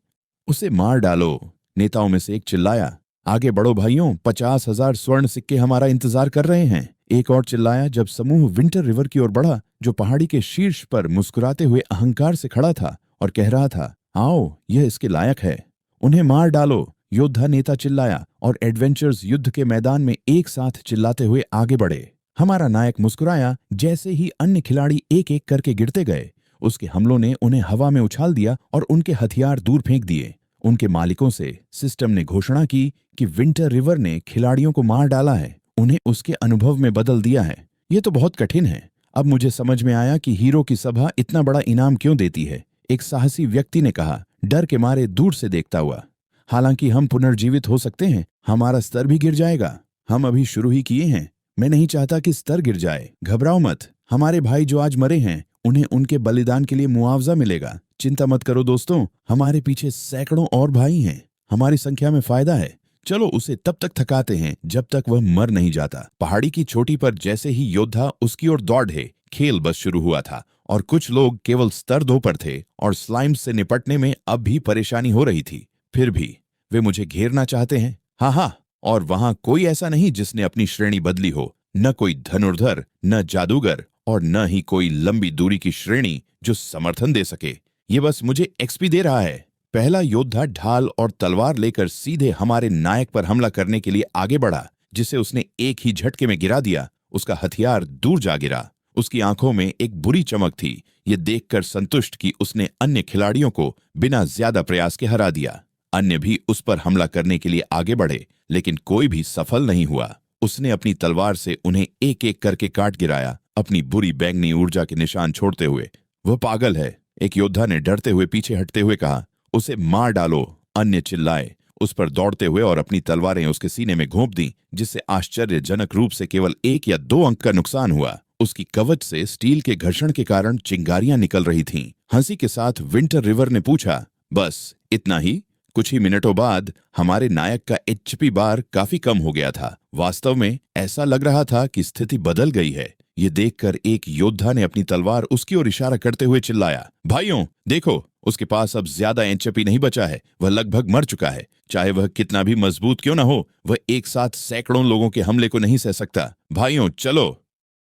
उसे मार डालो, नेताओं में से एक चिल्लाया। आगे बढ़ो भाइयों, 50,000 स्वर्ण सिक्के हमारा इंतजार कर रहे हैं, एक और चिल्लाया। जब समूह विंटर रिवर की ओर बढ़ा, जो पहाड़ी के शीर्ष पर मुस्कुराते हुए अहंकार से खड़ा था और कह रहा था, आओ, यह इसके लायक है, उन्हें मार डालो। योद्धा नेता चिल्लाया और एडवेंचर्स युद्ध के मैदान में एक साथ चिल्लाते हुए आगे बढ़े। हमारा नायक मुस्कुराया। जैसे ही अन्य खिलाड़ी एक एक करके गिरते गए, उसके हमलों ने उन्हें हवा में उछाल दिया और उनके हथियार दूर फेंक दिए। उनके मालिकों से सिस्टम ने घोषणा की कि विंटर रिवर ने खिलाड़ियों को मार डाला है, उन्हें उसके अनुभव में बदल दिया है। ये तो बहुत कठिन है। अब मुझे समझ में आया कि हीरो की सभा इतना बड़ा इनाम क्यों देती है, एक साहसी व्यक्ति ने कहा, डर के मारे दूर से देखता हुआ। हालांकि हम पुनर्जीवित हो सकते हैं, हमारा स्तर भी गिर जाएगा। हम अभी शुरू ही किए हैं। मैं नहीं चाहता कि स्तर गिर जाए। घबराओ मत, हमारे भाई जो आज मरे हैं उन्हें उनके बलिदान के लिए मुआवजा मिलेगा। चिंता मत करो दोस्तों, हमारे पीछे सैकड़ों और भाई हैं। हमारी संख्या में फायदा है। चलो उसे तब तक थकाते हैं जब तक वह मर नहीं जाता। पहाड़ी की चोटी पर जैसे ही योद्धा उसकी ओर दौड़े, खेल बस शुरू हुआ था और कुछ लोग केवल स्तर 2 पर थे और स्लाइम्स से निपटने में अब भी परेशानी हो रही थी। फिर भी वे मुझे घेरना चाहते हैं। हाँ, और वहां कोई ऐसा नहीं जिसने अपनी श्रेणी बदली हो। न कोई धनुर्धर, न जादूगर और न ही कोई लंबी दूरी की श्रेणी जो समर्थन दे सके। ये बस मुझे एक्सपी दे रहा है। पहला योद्धा ढाल और तलवार लेकर सीधे हमारे नायक पर हमला करने के लिए आगे बढ़ा, जिसे उसने एक ही झटके में गिरा दिया। उसका हथियार दूर जा गिरा। उसकी आंखों में एक बुरी चमक थी। ये देखकर संतुष्ट कि उसने अन्य खिलाड़ियों को बिना ज्यादा प्रयास के हरा दिया। अन्य भी उस पर हमला करने के लिए आगे बढ़े, लेकिन कोई भी सफल नहीं हुआ। उसने अपनी तलवार से उन्हें एक एक करके काट गिराया, अपनी बुरी बैंगनी ऊर्जा के निशान छोड़ते हुए। वह पागल है, एक योद्धा ने डरते हुए पीछे हटते हुए कहा। उसे मार डालो, अन्य चिल्लाए, उस पर दौड़ते हुए और अपनी तलवारें उसके सीने में घोंप दी, जिससे आश्चर्यजनक रूप से केवल 1 या 2 अंक का नुकसान हुआ। उसकी कवच से स्टील के घर्षण के कारण चिंगारियां निकल रही थीं। हंसी के साथ विंटर रिवर ने पूछा, बस इतना ही? कुछ ही मिनटों बाद हमारे नायक का एचपी बार काफी कम हो गया था। वास्तव में ऐसा लग रहा था कि स्थिति बदल गई है। ये देखकर एक योद्धा ने अपनी तलवार उसकी ओर इशारा करते हुए चिल्लाया, भाइयों देखो, उसके पास अब ज्यादा एचपी नहीं बचा है। वह लगभग मर चुका है। चाहे वह कितना भी मजबूत क्यों ना हो, वह एक साथ सैकड़ों लोगों के हमले को नहीं सह सकता। भाइयों चलो।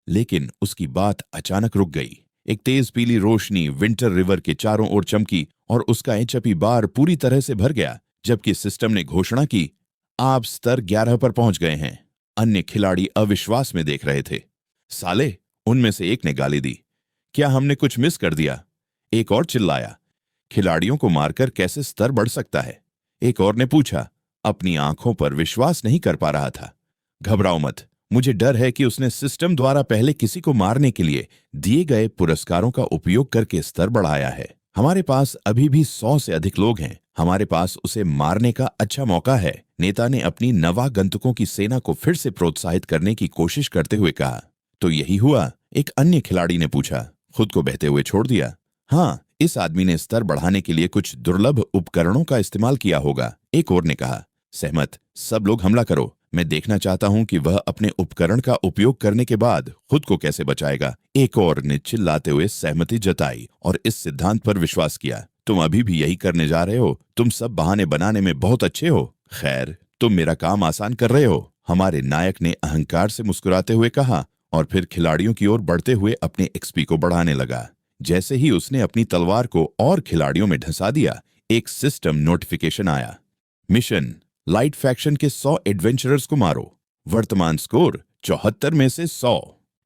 लेकिन उसकी बात अचानक रुक गई। एक तेज पीली रोशनी विंटर रिवर के चारों ओर चमकी और उसका एचपी बार पूरी तरह से भर गया, जबकि सिस्टम ने घोषणा की, आप स्तर 11 पर पहुंच गए हैं। अन्य खिलाड़ी अविश्वास में देख रहे थे। साले, उनमें से एक ने गाली दी, क्या हमने कुछ मिस कर दिया? एक और चिल्लाया, खिलाड़ियों को मारकर कैसे स्तर बढ़ सकता है? एक और ने पूछा, अपनी आंखों पर विश्वास नहीं कर पा रहा था। घबराओ मत, मुझे डर है कि उसने सिस्टम द्वारा पहले किसी को मारने के लिए दिए गए पुरस्कारों का उपयोग करके स्तर बढ़ाया है। हमारे पास अभी भी 100 से अधिक लोग हैं। हमारे पास उसे मारने का अच्छा मौका है। नेता ने अपनी नवागंतुकों की सेना को फिर से प्रोत्साहित करने की कोशिश करते हुए कहा। तो यही हुआ? एक अन्य खिलाड़ी ने पूछा, खुद को बहते हुए छोड़ दिया। हाँ, इस आदमी ने स्तर बढ़ाने के लिए कुछ दुर्लभ उपकरणों का इस्तेमाल किया होगा। एक और ने कहा, सहमत, सब लोग हमला करो। मैं देखना चाहता हूं कि वह अपने उपकरण का उपयोग करने के बाद खुद को कैसे बचाएगा। एक और ने चिल्लाते हुए सहमति जताई और इस सिद्धांत पर विश्वास किया, तुम अभी भी यही करने जा रहे हो? तुम सब बहाने बनाने में बहुत अच्छे हो। खैर, तुम मेरा काम आसान कर रहे हो, हमारे नायक ने अहंकार से मुस्कुराते हुए कहा और फिर खिलाड़ियों की ओर बढ़ते हुए अपने एक्सपी को बढ़ाने लगा। जैसे ही उसने अपनी तलवार को और खिलाड़ियों में ढसा दिया, एक सिस्टम नोटिफिकेशन आया, मिशन लाइट फैक्शन के 100 एडवेंचरर्स को मारो। वर्तमान स्कोर 74 में से 100।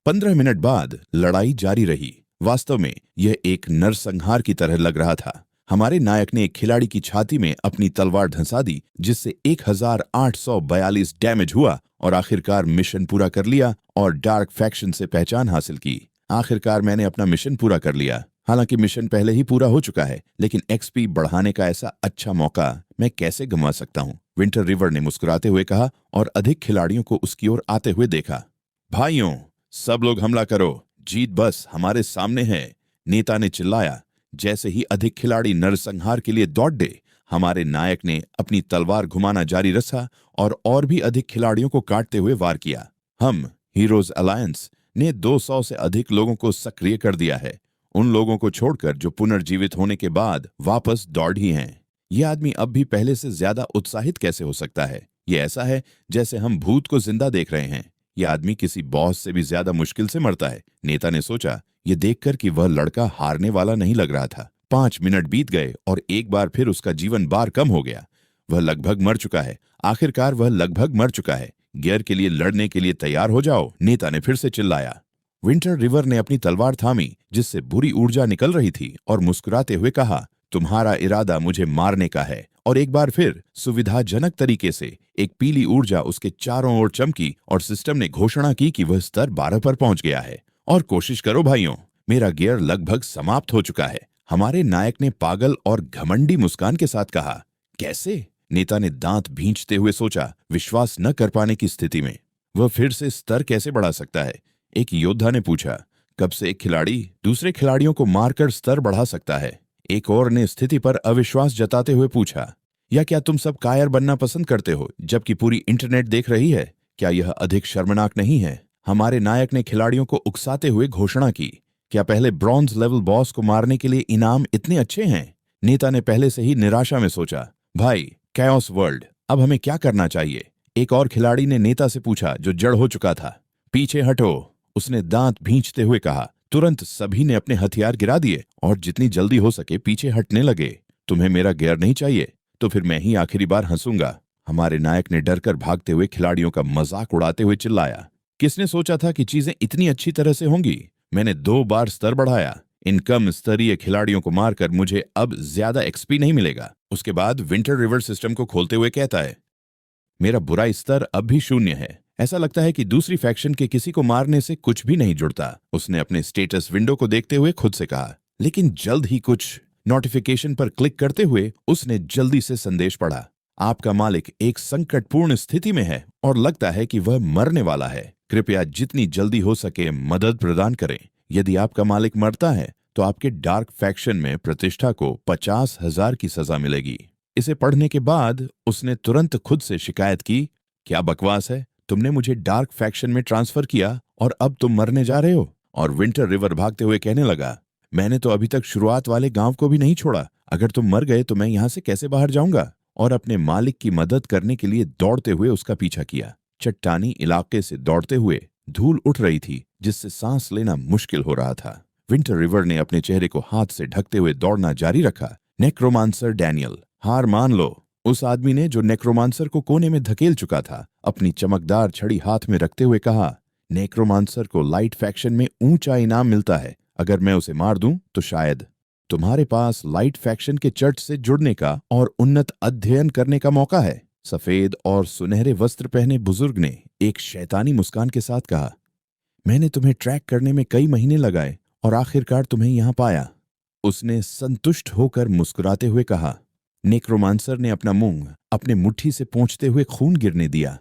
15 मिनट बाद लड़ाई जारी रही। वास्तव में यह एक नरसंहार की तरह लग रहा था। हमारे नायक ने एक खिलाड़ी की छाती में अपनी तलवार धंसा दी, जिससे 1842 डैमेज हुआ और आखिरकार मिशन पूरा कर लिया और डार्क फैक्शन से पहचान हासिल की। आखिरकार मैंने अपना मिशन पूरा कर लिया। हालांकि मिशन पहले ही पूरा हो चुका है, लेकिन एक्सपी बढ़ाने का ऐसा अच्छा मौका मैं कैसे गंवा सकता हूं? विंटर रिवर ने मुस्कुराते हुए कहा और अधिक खिलाड़ियों को उसकी ओर आते हुए देखा। भाइयों, सब लोग हमला करो, जीत बस हमारे सामने है, नेता ने चिल्लाया। जैसे ही अधिक खिलाड़ी नरसंहार के लिए दौड़े, हमारे नायक ने अपनी तलवार घुमाना जारी रखा और भी अधिक खिलाड़ियों को काटते हुए वार किया। हम हीरोज अलायंस ने 200 से अधिक लोगों को सक्रिय कर दिया है, उन लोगों को छोड़कर जो पुनर्जीवित होने के बाद वापस दौड़ ही हैं। यह आदमी अब भी पहले से ज्यादा उत्साहित कैसे हो सकता है? यह ऐसा है जैसे हम भूत को जिंदा देख रहे हैं। यह आदमी किसी बॉस से भी ज्यादा मुश्किल से मरता है, नेता ने सोचा, यह देखकर कि वह लड़का हारने वाला नहीं लग रहा था। 5 मिनट बीत गए और एक बार फिर उसका जीवन बार कम हो गया। वह लगभग मर चुका है। आखिरकार वह लगभग मर चुका है। गियर के लिए लड़ने के लिए तैयार हो जाओ, नेता ने फिर से चिल्लाया। विंटर रिवर ने अपनी तलवार थामी जिससे बुरी ऊर्जा निकल रही थी और मुस्कुराते हुए कहा, तुम्हारा इरादा मुझे मारने का है। और एक बार फिर सुविधाजनक तरीके से एक पीली ऊर्जा उसके चारों ओर चमकी और सिस्टम ने घोषणा की कि वह स्तर 12 पर पहुंच गया है। और कोशिश करो भाइयों, मेरा गियर लगभग समाप्त हो चुका है। हमारे नायक ने पागल और घमंडी मुस्कान के साथ कहा। कैसे? नेता ने दांत भींचते हुए सोचा, विश्वास न कर पाने की स्थिति में। वह फिर से स्तर कैसे बढ़ा सकता है? एक योद्धा ने पूछा। कब से एक खिलाड़ी दूसरे खिलाड़ियों को मारकर स्तर बढ़ा सकता है? एक और ने स्थिति पर अविश्वास जताते हुए पूछा। या क्या तुम सब कायर बनना पसंद करते हो जबकि पूरी इंटरनेट देख रही है? क्या यह अधिक शर्मनाक नहीं है? हमारे नायक ने खिलाड़ियों को उकसाते हुए घोषणा की। क्या पहले ब्रॉन्ज लेवल बॉस को मारने के लिए इनाम इतने अच्छे हैं? नेता ने पहले से ही निराशा में सोचा। भाई, कैओस वर्ल्ड, अब हमें क्या करना चाहिए? एक और खिलाड़ी ने नेता से पूछा जो जड़ हो चुका था। पीछे हटो, उसने दांत भींचते हुए कहा। तुरंत सभी ने अपने हथियार गिरा दिए और जितनी जल्दी हो सके पीछे हटने लगे। तुम्हें मेरा गियर नहीं चाहिए? तो फिर मैं ही आखिरी बार हंसूंगा। हमारे नायक ने डरकर भागते हुए खिलाड़ियों का मजाक उड़ाते हुए चिल्लाया। किसने सोचा था कि चीजें इतनी अच्छी तरह से होंगी? मैंने 2 बार स्तर बढ़ाया। इन कम स्तरीय खिलाड़ियों को मारकर मुझे अब ज्यादा एक्सपी नहीं मिलेगा। उसके बाद विंटर रिवर सिस्टम को खोलते हुए कहता है, मेरा बुराई स्तर अब भी 0 है। ऐसा लगता है कि दूसरी फैक्शन के किसी को मारने से कुछ भी नहीं जुड़ता। उसने अपने स्टेटस विंडो को देखते हुए खुद से कहा। लेकिन जल्द ही कुछ नोटिफिकेशन पर क्लिक करते हुए उसने जल्दी से संदेश पढ़ा। आपका मालिक एक संकटपूर्ण स्थिति में है और लगता है कि वह मरने वाला है। कृपया जितनी जल्दी हो सके मदद प्रदान करें। यदि आपका मालिक मरता है तो आपके डार्क फैक्शन में प्रतिष्ठा को 50,000 की सजा मिलेगी। इसे पढ़ने के बाद उसने तुरंत खुद से शिकायत की। क्या बकवास है? तुमने मुझे डार्क फैक्शन में ट्रांसफर किया और अब तुम मरने जा रहे हो? और विंटर रिवर भागते हुए कहने लगा, मैंने तो अभी तक शुरुआत वाले गांव को भी नहीं छोड़ा। अगर तुम मर गए तो मैं यहां से कैसे बाहर जाऊंगा? और अपने मालिक की मदद करने के लिए दौड़ते हुए उसका पीछा किया। चट्टानी इलाके से दौड़ते हुए धूल उठ रही थी जिससे सांस लेना मुश्किल हो रहा था। विंटर रिवर ने अपने चेहरे को हाथ से ढकते हुए दौड़ना जारी रखा। नेक्रोमांसर डैनियल, हार मान लो। उस आदमी ने जो नेक्रोमांसर को कोने में धकेल चुका था अपनी चमकदार छड़ी हाथ में रखते हुए कहा, नेक्रोमांसर को लाइट फैक्शन में ऊंचा इनाम मिलता है। अगर मैं उसे मार दूं तो शायद तुम्हारे पास लाइट फैक्शन के चर्च से जुड़ने का और उन्नत अध्ययन करने का मौका है। सफेद और सुनहरे वस्त्र पहने बुजुर्ग ने एक शैतानी मुस्कान के साथ कहा, मैंने तुम्हें ट्रैक करने में कई महीने लगाए और आखिरकार तुम्हें यहां पाया। उसने संतुष्ट होकर मुस्कुराते हुए कहा। नेक्रोमांसर ने अपना मुंह अपने मुट्ठी से पोंछते हुए खून गिरने दिया।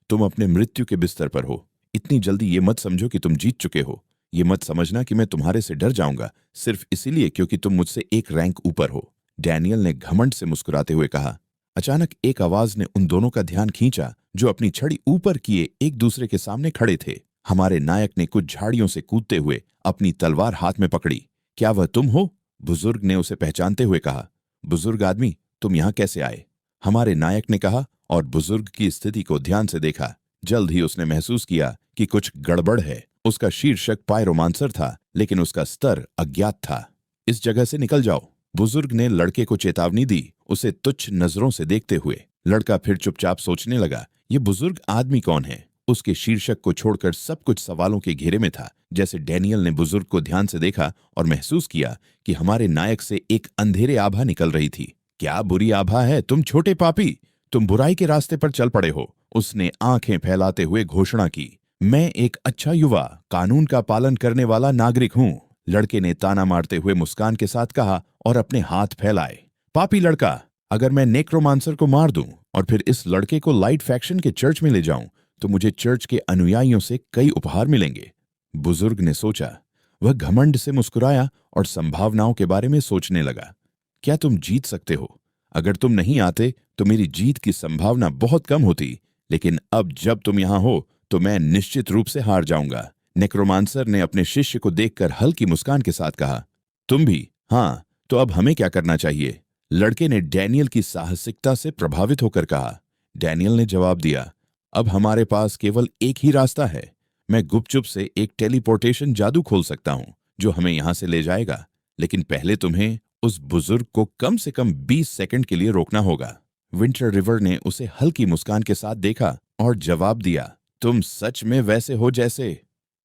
तुम अपने मृत्यु के बिस्तर पर हो। इतनी जल्दी ये मत समझो कि तुम जीत चुके हो। ये मत समझना कि मैं तुम्हारे से डर जाऊंगा सिर्फ इसीलिए क्योंकि तुम मुझसे एक रैंक ऊपर हो। डैनियल ने घमंड से मुस्कुराते हुए कहा। अचानक एक आवाज ने उन दोनों का ध्यान खींचा जो अपनी छड़ी ऊपर किए एक दूसरे के सामने खड़े थे। हमारे नायक ने कुछ झाड़ियों से कूदते हुए अपनी तलवार हाथ में पकड़ी। क्या वह तुम हो? बुजुर्ग ने उसे पहचानते हुए कहा। बुजुर्ग आदमी, तुम यहां कैसे आए? हमारे नायक ने कहा और बुजुर्ग की स्थिति को ध्यान से देखा। जल्द ही उसने महसूस किया कि कुछ गड़बड़ है। उसका शीर्षक पायरोमांसर था लेकिन उसका स्तर अज्ञात था। इस जगह से निकल जाओ, बुजुर्ग ने लड़के को चेतावनी दी, उसे तुच्छ नजरों से देखते हुए। लड़का फिर चुपचाप सोचने लगा, ये बुजुर्ग आदमी कौन है? उसके शीर्षक को छोड़कर सब कुछ सवालों के घेरे में था। जैसे डैनियल ने बुजुर्ग को ध्यान से देखा और महसूस किया कि हमारे नायक से एक अंधेरे आभा निकल रही थी। क्या बुरी आभा है? तुम छोटे पापी, तुम बुराई के रास्ते पर चल पड़े हो। उसने आंखें फैलाते हुए घोषणा की। मैं एक अच्छा युवा, कानून का पालन करने वाला नागरिक हूं। लड़के ने ताना मारते हुए मुस्कान के साथ कहा और अपने हाथ फैलाए। पापी लड़का, अगर मैं नेक्रोमांसर को मार दूं और फिर इस लड़के को लाइट फैक्शन के चर्च में ले जाऊं तो मुझे चर्च के अनुयायियों से कई उपहार मिलेंगे। बुजुर्ग ने सोचा। वह घमंड से मुस्कुराया और संभावनाओं के बारे में सोचने लगा। क्या तुम जीत सकते हो? अगर तुम नहीं आते तो मेरी जीत की संभावना बहुत कम होती, लेकिन अब जब तुम यहां हो तो मैं निश्चित रूप से हार जाऊंगा। नेक्रोमांसर ने अपने शिष्य को देखकर हल्की मुस्कान के साथ कहा। तुम भी? हाँ, तो अब हमें क्या करना चाहिए? लड़के ने डैनियल की साहसिकता से प्रभावित होकर कहा। डैनियल ने जवाब दिया, अब हमारे पास केवल एक ही रास्ता है। मैं गुपचुप से एक टेलीपोर्टेशन जादू खोल सकता हूं जो हमें यहां से ले जाएगा, लेकिन पहले तुम्हें उस बुजुर्ग को कम से कम 20 सेकंड के लिए रोकना होगा। विंटर रिवर ने उसे हल्की मुस्कान के साथ देखा और जवाब दिया, तुम सच में वैसे हो जैसे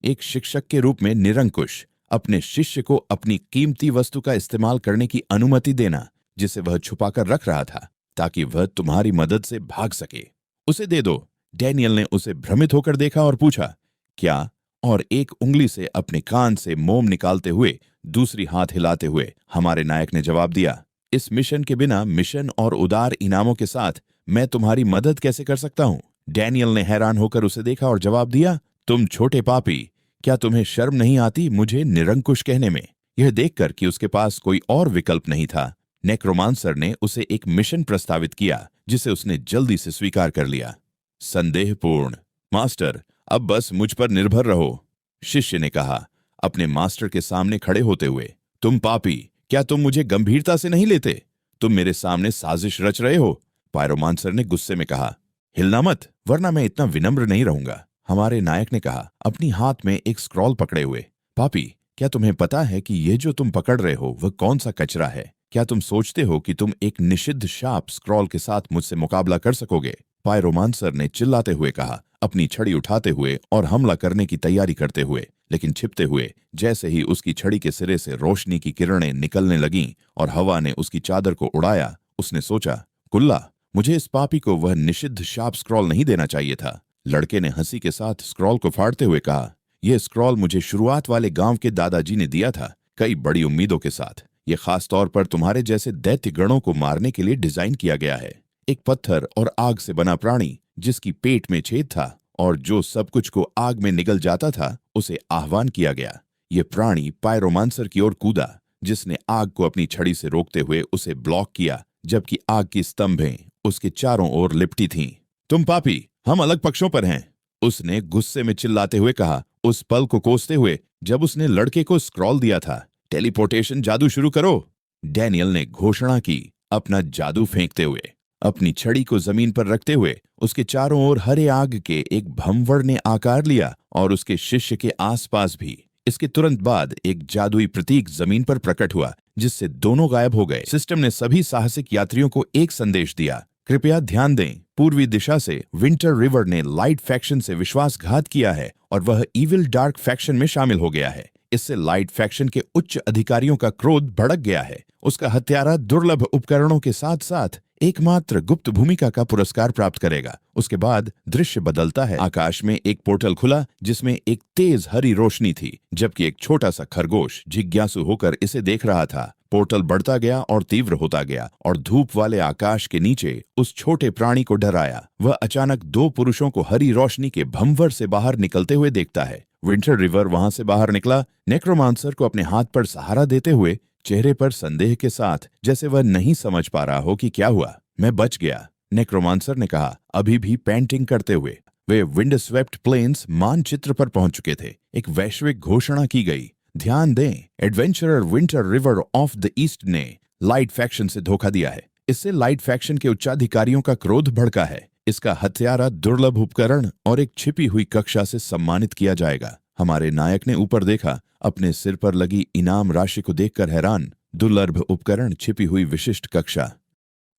एक शिक्षक के रूप में निरंकुश, अपने शिष्य को अपनी कीमती वस्तु का इस्तेमाल करने की अनुमति देना जिसे वह छुपाकर रख रहा था ताकि वह तुम्हारी मदद से भाग सके। उसे दे दो। डैनियल ने उसे भ्रमित होकर देखा और पूछा, क्या? और एक उंगली से अपने कान से मोम निकालते हुए दूसरी हाथ हिलाते हुए हमारे नायक ने जवाब दिया, इस मिशन के बिना मिशन और उदार इनामों के साथ मैं तुम्हारी मदद कैसे कर सकता हूं? डैनियल ने हैरान होकर उसे देखा और जवाब दिया, तुम छोटे पापी, क्या तुम्हें शर्म नहीं आती मुझे निरंकुश कहने में? यह देखकर कि उसके पास कोई और विकल्प नहीं था, नेक्रोमांसर ने उसे एक मिशन प्रस्तावित किया जिसे उसने जल्दी से स्वीकार कर लिया। संदेहपूर्ण, मास्टर, अब बस मुझ पर निर्भर रहो, शिष्य ने कहा अपने मास्टर के सामने खड़े होते हुए। तुम पापी, क्या तुम मुझे गंभीरता से नहीं लेते? तुम मेरे सामने साजिश रच रहे हो, पायरोमांसर ने गुस्से में कहा। हिलना मत, वरना मैं इतना विनम्र नहीं रहूंगा, हमारे नायक ने कहा, अपनी हाथ में एक स्क्रॉल पकड़े हुए। पापी, क्या तुम्हें पता है कि ये जो तुम पकड़ रहे हो वह कौन सा कचरा है? क्या तुम सोचते हो कि तुम एक निषिद्ध शाप स्क्रॉल के साथ मुझसे मुकाबला कर सकोगे? पायरोमांसर ने चिल्लाते हुए कहा, अपनी छड़ी उठाते हुए और हमला करने की तैयारी करते हुए, लेकिन छिपते हुए। जैसे ही उसकी छड़ी के सिरे से रोशनी की किरणें निकलने लगीं और हवा ने उसकी चादर को उड़ाया, उसने सोचा, कुल्ला, मुझे इस पापी को वह निषिद्ध शाप स्क्रॉल नहीं देना चाहिए था। लड़के ने हंसी के साथ स्क्रॉल को फाड़ते हुए कहा, यह स्क्रॉल मुझे शुरुआत वाले गांव के दादाजी ने दिया था, कई बड़ी उम्मीदों के साथ। यह खास तौर पर तुम्हारे जैसे दैत्य गणों को मारने के लिए डिजाइन किया गया है। एक पत्थर और आग से बना प्राणी जिसकी पेट में छेद था और जो सब कुछ को आग में निगल जाता था, उसे आह्वान किया गया। यह प्राणी पायरोमांसर की ओर कूदा, जिसने आग को अपनी छड़ी से रोकते हुए उसे ब्लॉक किया, जबकि आग की स्तंभें उसके चारों ओर लिपटी थीं। तुम पापी, हम अलग पक्षों पर हैं, उसने गुस्से में चिल्लाते हुए कहा, उस पल को कोसते हुए जब उसने लड़के को स्क्रॉल दिया था। टेलीपोर्टेशन जादू शुरू करो, डैनियल ने घोषणा की, अपना जादू फेंकते हुए। अपनी छड़ी को जमीन पर रखते हुए उसके चारों ओर हरे आग के एक भंवर ने आकार लिया और उसके शिष्य के आसपास भी। इसके तुरंत बाद एक जादुई प्रतीक जमीन पर प्रकट हुआ जिससे दोनों गायब हो गए। सिस्टम ने सभी साहसिक यात्रियों को एक संदेश दिया, कृपया ध्यान दें, पूर्वी दिशा से विंटर रिवर ने लाइट फैक्शन से विश्वासघात किया है और वह इविल डार्क फैक्शन में शामिल हो गया है। इससे लाइट फैक्शन के उच्च अधिकारियों का क्रोध भड़क गया है। उसका हत्यारा दुर्लभ उपकरणों के साथ साथ एकमात्र गुप्त भूमिका का पुरस्कार प्राप्त करेगा। उसके बाद दृश्य बदलता है। आकाश में एक पोर्टल खुला जिसमें एक तेज हरी रोशनी थी, जबकि एक छोटा सा खरगोश जिज्ञासु होकर इसे देख रहा था। पोर्टल बढ़ता गया और तीव्र होता गया और धूप वाले आकाश के नीचे उस छोटे प्राणी को डराया। वह अचानक दो पुरुषों को हरी रोशनी के भंवर से बाहर निकलते हुए देखता है। विंटर रिवर वहां से बाहर निकला, नेक्रोमांसर को अपने हाथ पर सहारा देते हुए, चेहरे पर संदेह के साथ, जैसे वह नहीं समझ पा रहा हो कि क्या हुआ। मैं बच गया, नेक्रोमांसर ने कहा, अभी भी पेंटिंग करते हुए। वे विंड स्वेप्ट प्लेन्स मानचित्र पर पहुंच चुके थे। एक वैश्विक घोषणा की गई, ध्यान दें, adventurer winter river of the east ने लाइट फैक्शन से धोखा दिया है। इससे लाइट फैक्शन के उच्चाधिकारियों का क्रोध भड़का है। इसका हत्यारा दुर्लभ उपकरण और एक छिपी हुई कक्षा से सम्मानित किया जाएगा। हमारे नायक ने ऊपर देखा, अपने सिर पर लगी इनाम राशि को देखकर हैरान। दुर्लभ उपकरण, छिपी हुई विशिष्ट कक्षा,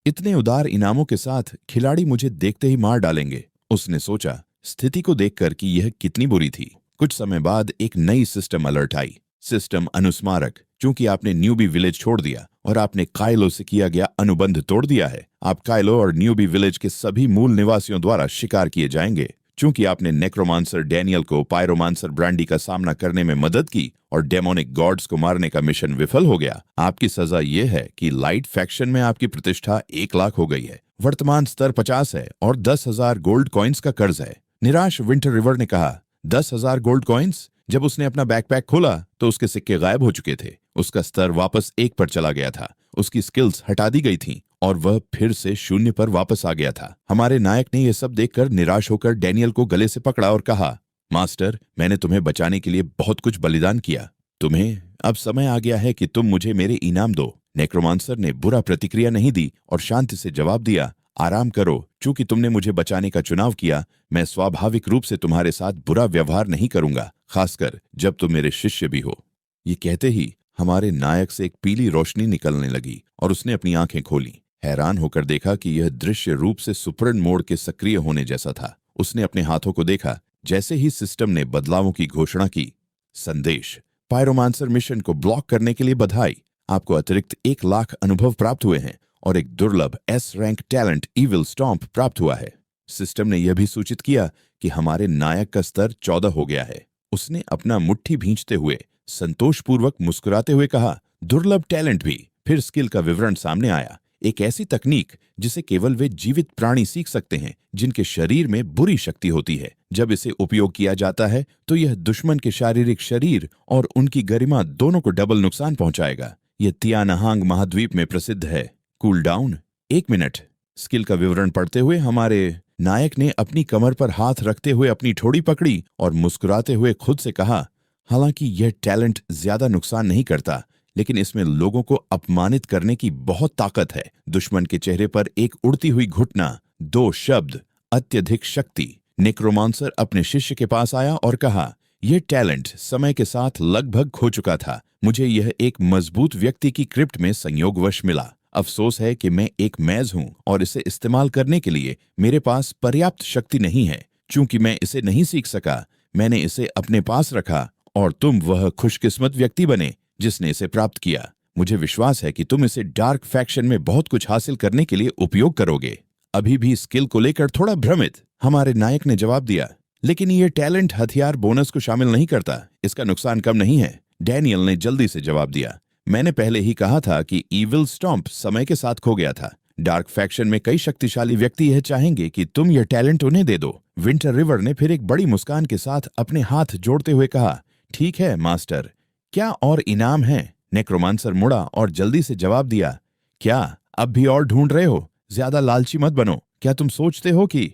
इतने उदार इनामों के साथ खिलाड़ी मुझे देखते ही मार डालेंगे, उसने सोचा, स्थिति को देखकर कि यह कितनी बुरी थी। कुछ समय बाद एक नई सिस्टम अलर्ट आई। सिस्टम अनुस्मारक, चूंकि आपने न्यूबी विलेज छोड़ दिया और आपने कायलो से किया गया अनुबंध तोड़ दिया है, आप कायलो और न्यूबी विलेज के सभी मूल निवासियों द्वारा शिकार किए जाएंगे। चूंकि आपने नेक्रोमांसर डैनियल को पायरोमांसर ब्रांडी का सामना करने में मदद की और डेमोनिक गॉड्स को मारने का मिशन विफल हो गया, आपकी सजा यह है कि लाइट फैक्शन में आपकी प्रतिष्ठा 1 लाख हो गई है। वर्तमान स्तर 50 है और 10,000 गोल्ड कॉइन्स का कर्ज है। निराश विंटर रिवर ने कहा, 10,000 गोल्ड कॉइन्स? जब उसने अपना बैकपैक खोला तो उसके सिक्के गायब हो चुके थे। उसका स्तर वापस 1 पर चला गया था। उसकी स्किल्स हटा दी गई थीं और वह फिर से 0 पर वापस आ गया था। हमारे नायक ने यह सब देखकर निराश होकर डैनियल को गले से पकड़ा और कहा, मास्टर, मैंने तुम्हें बचाने के लिए बहुत कुछ बलिदान किया। तुम्हें अब समय आ गया है कि तुम मुझे मेरे इनाम दो। नेक्रोमांसर ने बुरा प्रतिक्रिया नहीं दी और शांति से जवाब दिया, आराम करो, चूंकि तुमने मुझे बचाने का चुनाव किया, मैं स्वाभाविक रूप से तुम्हारे साथ बुरा व्यवहार नहीं करूंगा, खासकर जब तुम मेरे शिष्य भी हो। ये कहते ही हमारे नायक से एक पीली रोशनी निकलने लगी और उसने अपनी आंखें खोली। हैरान होकर देखा कि यह दृश्य रूप से सुपरन मोड के सक्रिय होने जैसा था। उसने अपने हाथों को देखा। जैसे ही सिस्टम ने बदलावों की घोषणा की, संदेश, पायरोमांसर मिशन को ब्लॉक करने के लिए बधाई। आपको अतिरिक्त 1,00,000 अनुभव प्राप्त हुए हैं और एक दुर्लभ S rank talent evil stomp प्राप्त हुआ है। सिस्टम ने यह भी सूचित किया कि हमारे नायक का स्तर 14 हो गया है। उसने अपना मुट्ठी भींचते हुए संतोषपूर्वक मुस्कुराते हुए कहा, दुर्लभ टैलेंट भी। फिर स्किल का विवरण सामने आया। एक ऐसी तकनीक जिसे केवल वे जीवित प्राणी सीख सकते हैं जिनके शरीर में बुरी शक्ति होती है। जब इसे उपयोग किया जाता है तो यह दुश्मन के शारीरिक शरीर और उनकी गरिमा दोनों को डबल नुकसान पहुंचाएगा। यह तियानहांग महाद्वीप में प्रसिद्ध है। Cool down 1 minute. स्किल का विवरण पढ़ते हुए हमारे नायक ने अपनी कमर पर हाथ रखते हुए अपनी ठोड़ी पकड़ी और मुस्कुराते हुए खुद से कहा, हालांकि यह टैलेंट ज्यादा नुकसान नहीं करता, लेकिन इसमें लोगों को अपमानित करने की बहुत ताकत है। दुश्मन के चेहरे पर एक उड़ती हुई घुटना, 2 शब्द, अत्यधिक शक्ति। नेक्रोमांसर अपने शिष्य के पास आया और कहा, यह टैलेंट समय के साथ लगभग खो चुका था। मुझे यह एक मजबूत व्यक्ति की क्रिप्ट में संयोगवश मिला। अफसोस है कि मैं एक मैज हूं और इसे इस्तेमाल करने के लिए मेरे पास पर्याप्त शक्ति नहीं है। चूंकि मैं इसे नहीं सीख सका, मैंने इसे अपने पास रखा और तुम वह खुशकिस्मत व्यक्ति बने जिसने इसे प्राप्त किया। मुझे विश्वास है कि तुम इसे डार्क फैक्शन में बहुत कुछ हासिल करने के लिए उपयोग करोगे। अभी भी स्किल को लेकर थोड़ा भ्रमित, हमारे नायक ने जवाब दिया, लेकिन ये टैलेंट हथियार बोनस को शामिल नहीं करता। इसका नुकसान कम नहीं है। डैनियल ने जल्दी से जवाब दिया, मैंने पहले ही कहा था कि इविल स्टॉम्प समय के साथ खो गया था। डार्क फैक्शन में कई शक्तिशाली व्यक्ति यह चाहेंगे कि तुम यह टैलेंट उन्हें दे दो। विंटर रिवर ने फिर एक बड़ी मुस्कान के साथ अपने हाथ जोड़ते हुए कहा, ठीक है मास्टर, क्या और इनाम है? नेक्रोमांसर मुड़ा और जल्दी से जवाब दिया, क्या अब भी और ढूंढ रहे हो? ज्यादा लालची मत बनो। क्या तुम सोचते हो कि